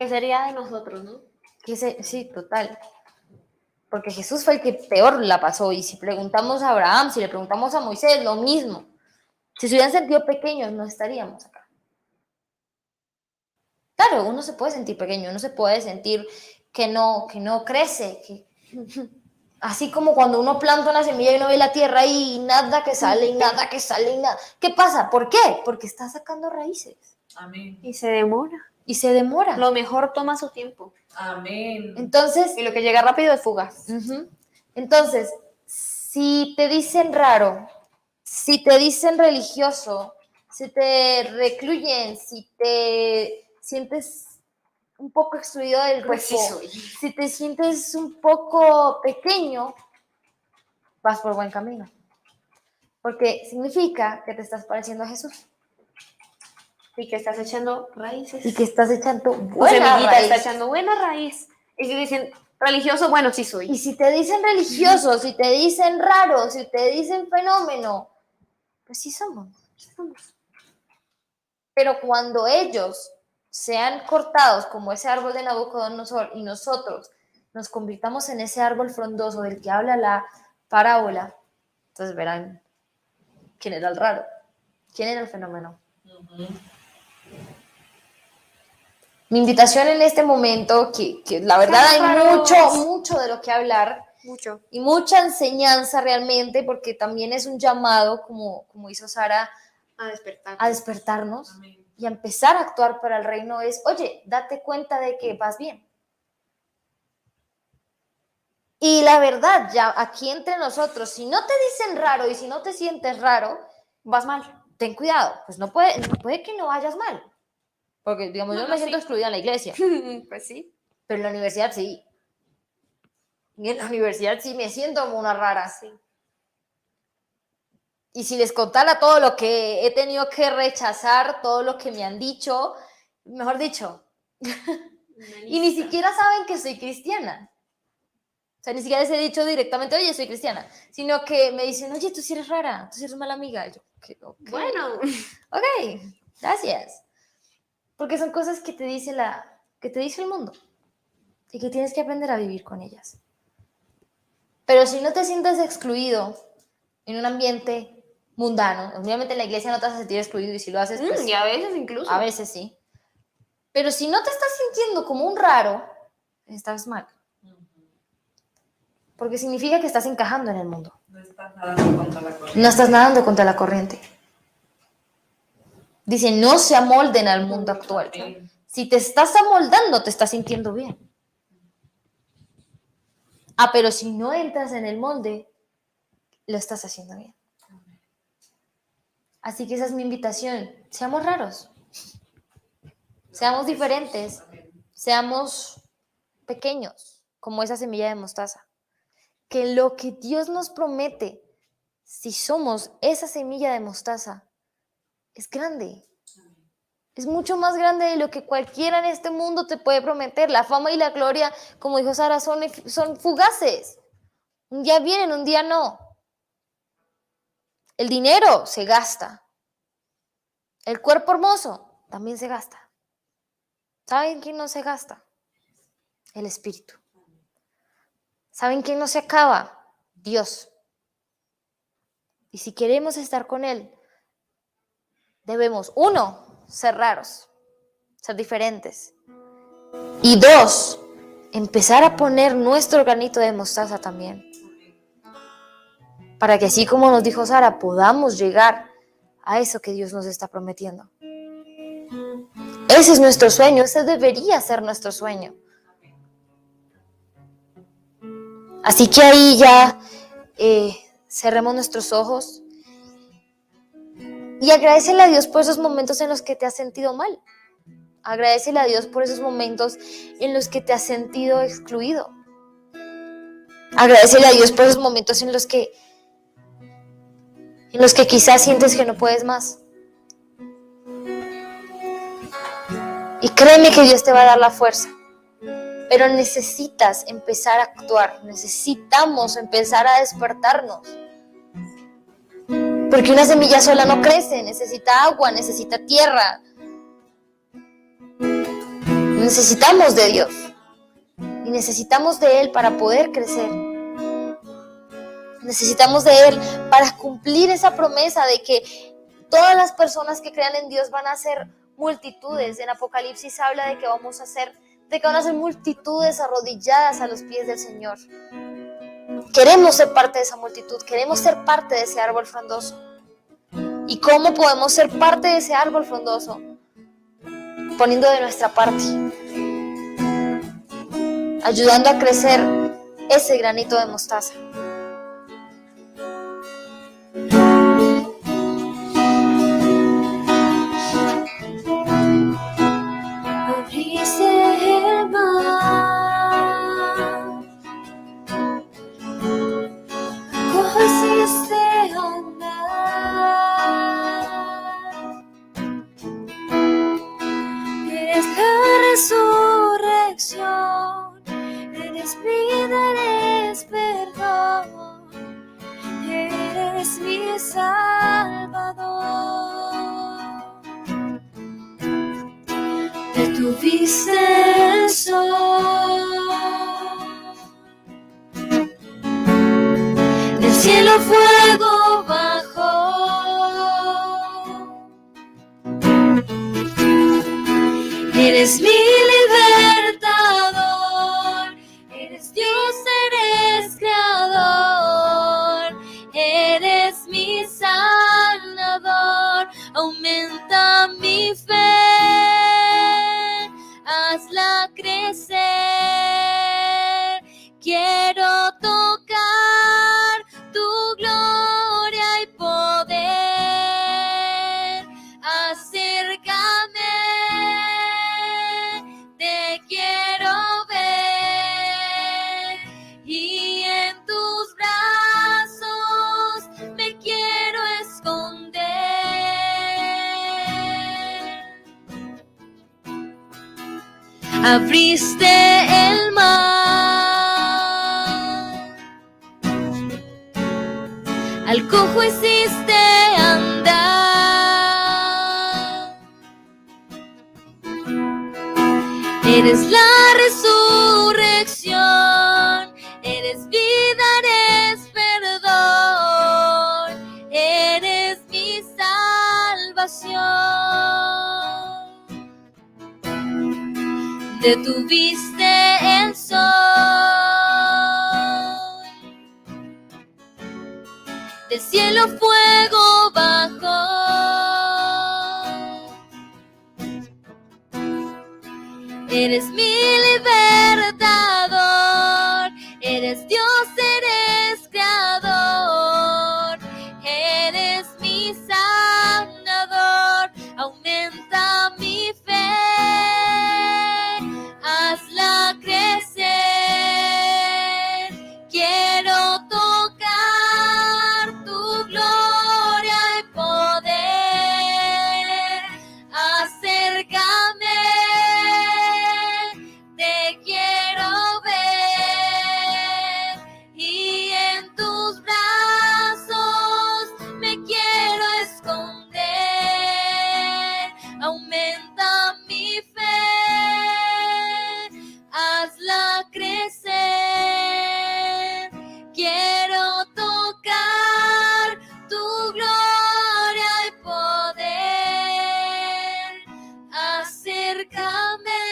Que sería de nosotros, ¿no? Sí, total. porque Jesús fue el que peor la pasó, y si preguntamos a Abraham, si le preguntamos a Moisés, lo mismo. Si se hubieran sentido pequeños, no estaríamos acá. Claro, uno se puede sentir pequeño, uno se puede sentir que no crece, así como cuando uno planta una semilla y uno ve la tierra y nada que sale, y nada que sale, y nada. ¿Qué pasa? ¿Por qué? Porque está sacando raíces. Amén. Y se demora. Y se demora. Lo mejor toma su tiempo. Amén. Entonces, Y lo que llega rápido es fugaz. ujú. Entonces, si te dicen raro, si te dicen religioso, si te recluyen, si te sientes un poco excluido del grupo, Pues sí soy. si te sientes un poco pequeño, vas por buen camino. Porque significa que te estás pareciendo a Jesús Y que estás echando raíces. y que estás echando Tu buena semillita raíz. está echando buena raíz. Y si dicen religioso, bueno, sí soy. Y si te dicen religioso, si te dicen raro, si te dicen fenómeno, pues sí somos. Pero cuando ellos sean cortados como ese árbol de Nabucodonosor y nosotros nos convirtamos en ese árbol frondoso del que habla la parábola, entonces verán quién era el raro, quién era el fenómeno. Mi invitación en este momento, que la verdad hay Raros. mucho de lo que hablar, Mucho. y mucha enseñanza realmente, porque también es un llamado, como hizo Sara, A despertar. a despertarnos Amén. y a empezar a actuar para el reino. Es, oye, date cuenta de que vas bien. Y la verdad, ya aquí entre nosotros, si no te dicen raro y si no te sientes raro, Vas mal. ten cuidado, pues no puede que no vayas mal. Porque, digamos, yo me siento excluida en la iglesia, Pues sí. pero en la universidad sí. Y en la universidad sí me siento como una rara. Sí. Y si les contara todo lo que he tenido que rechazar, todo lo que me han dicho, mejor dicho, y ni siquiera saben que soy cristiana. O sea, ni siquiera les he dicho directamente, oye, soy cristiana, sino que me dicen, oye, tú sí eres rara, tú sí eres mala amiga. Y yo, ok. Bueno. Ok, gracias. Porque son cosas que te dice el mundo y que tienes que aprender a vivir con ellas. Pero si no te sientes excluido en un ambiente mundano, obviamente en la iglesia no te vas a sentir excluido, y si lo haces, pues Y a veces incluso. a veces sí. Pero si no te estás sintiendo como un raro, estás mal. Porque significa que estás encajando en el mundo. No estás nadando contra la corriente. No estás nadando contra la corriente. Dice, no se amolden al mundo actual. Amén. Si te estás amoldando, te estás sintiendo bien. Pero si no entras en el molde, lo estás haciendo bien. Así que esa es mi invitación. Seamos raros. Seamos diferentes. Seamos pequeños, como esa semilla de mostaza. Que lo que Dios nos promete, si somos esa semilla de mostaza, es grande. Es mucho más grande de lo que cualquiera en este mundo te puede prometer. La fama y la gloria, como dijo Sara, son fugaces. Un día vienen, un día no. El dinero se gasta. El cuerpo hermoso también se gasta. ¿Saben quién no se gasta? El espíritu. ¿Saben quién no se acaba? Dios. Y si queremos estar con Él, debemos, 1, ser raros, ser diferentes. Y 2, empezar a poner nuestro granito de mostaza también. Para que así como nos dijo Sara, podamos llegar a eso que Dios nos está prometiendo. Ese es nuestro sueño, ese debería ser nuestro sueño. Así que ahí ya cerremos nuestros ojos y agradécele a Dios por esos momentos en los que te has sentido mal. Agradécele a Dios por esos momentos en los que te has sentido excluido. Agradécele a Dios por esos momentos en los que quizás sientes que no puedes más. Y créeme que Dios te va a dar la fuerza. Pero necesitas empezar a actuar, necesitamos empezar a despertarnos. Porque una semilla sola no crece, necesita agua, necesita tierra. Necesitamos de Dios y necesitamos de Él para poder crecer. Necesitamos de Él para cumplir esa promesa de que todas las personas que crean en Dios van a ser multitudes. En Apocalipsis habla de que van a ser multitudes arrodilladas a los pies del Señor. Queremos ser parte de esa multitud, queremos ser parte de ese árbol frondoso. ¿Y cómo podemos ser parte de ese árbol frondoso? Poniendo de nuestra parte, ayudando a crecer ese granito de mostaza. Abriste el mar, ¿cómo hiciste andar? Eres la resurrección, eres vida, eres perdón, eres mi Salvador. Detuviste el sol, del cielo fuego bajó. Eres mi libertador, eres Dios, eres creador, eres mi sanador. Aumenta mi fe, hazla crecer. Quiero tocar tu gloria y poder. Acércame, te quiero ver, y en tus brazos me quiero esconder. Abriste el mar, al cojo hiciste andar. Eres la resurrección, eres vida, eres perdón, eres mi salvación. Detuviste el sol, del cielo fuego bajó. Eres mi libertador, eres Dios, eres creador, eres mi sanador. Aumenta mi fe, hazla crecer. Quiero tocar tu gloria y poder. Acércame, te quiero ver, y en tus brazos me quiero esconder. Aumenta mi fe, hazla crecer. Quiero tocar tu gloria y poder. Acércame,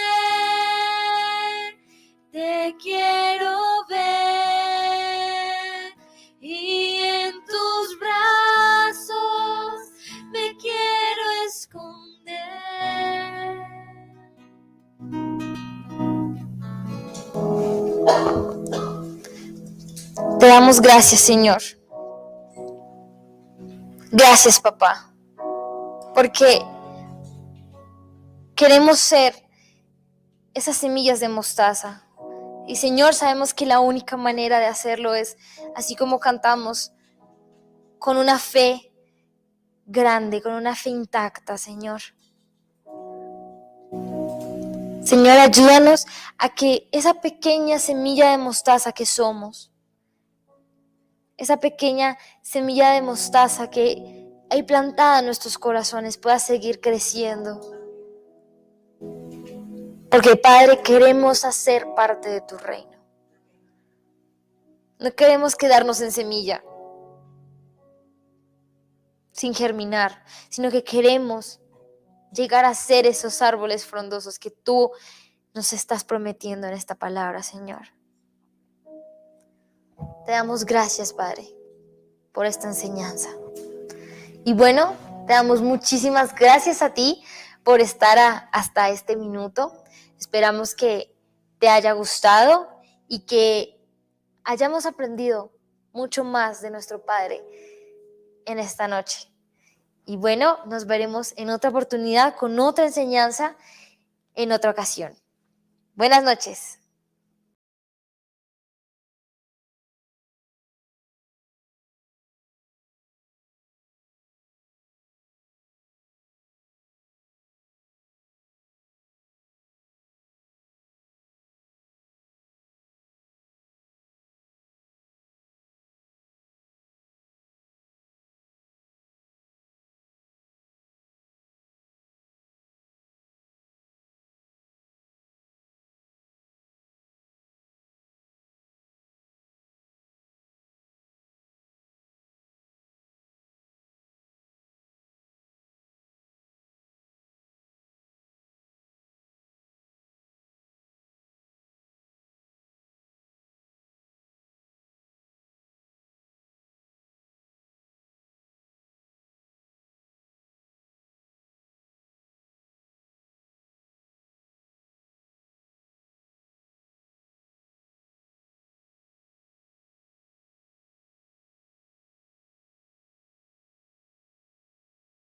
te quiero ver, y en tus brazos me quiero esconder. Te damos gracias, Señor. Gracias, papá, porque queremos ser esas semillas de mostaza. Y Señor, sabemos que la única manera de hacerlo es, así como cantamos, con una fe grande, con una fe intacta, Señor. Señor, ayúdanos a que esa pequeña semilla de mostaza que somos, esa pequeña semilla de mostaza que hay plantada en nuestros corazones pueda seguir creciendo. Porque, Padre, queremos hacer parte de tu reino. No queremos quedarnos en semilla, sin germinar, sino que queremos llegar a ser esos árboles frondosos que tú nos estás prometiendo en esta palabra, Señor. Te damos gracias, Padre, por esta enseñanza. Y bueno, te damos muchísimas gracias a ti por estar hasta este minuto. Esperamos que te haya gustado y que hayamos aprendido mucho más de nuestro Padre en esta noche. Y bueno, nos veremos en otra oportunidad con otra enseñanza en otra ocasión. Buenas noches.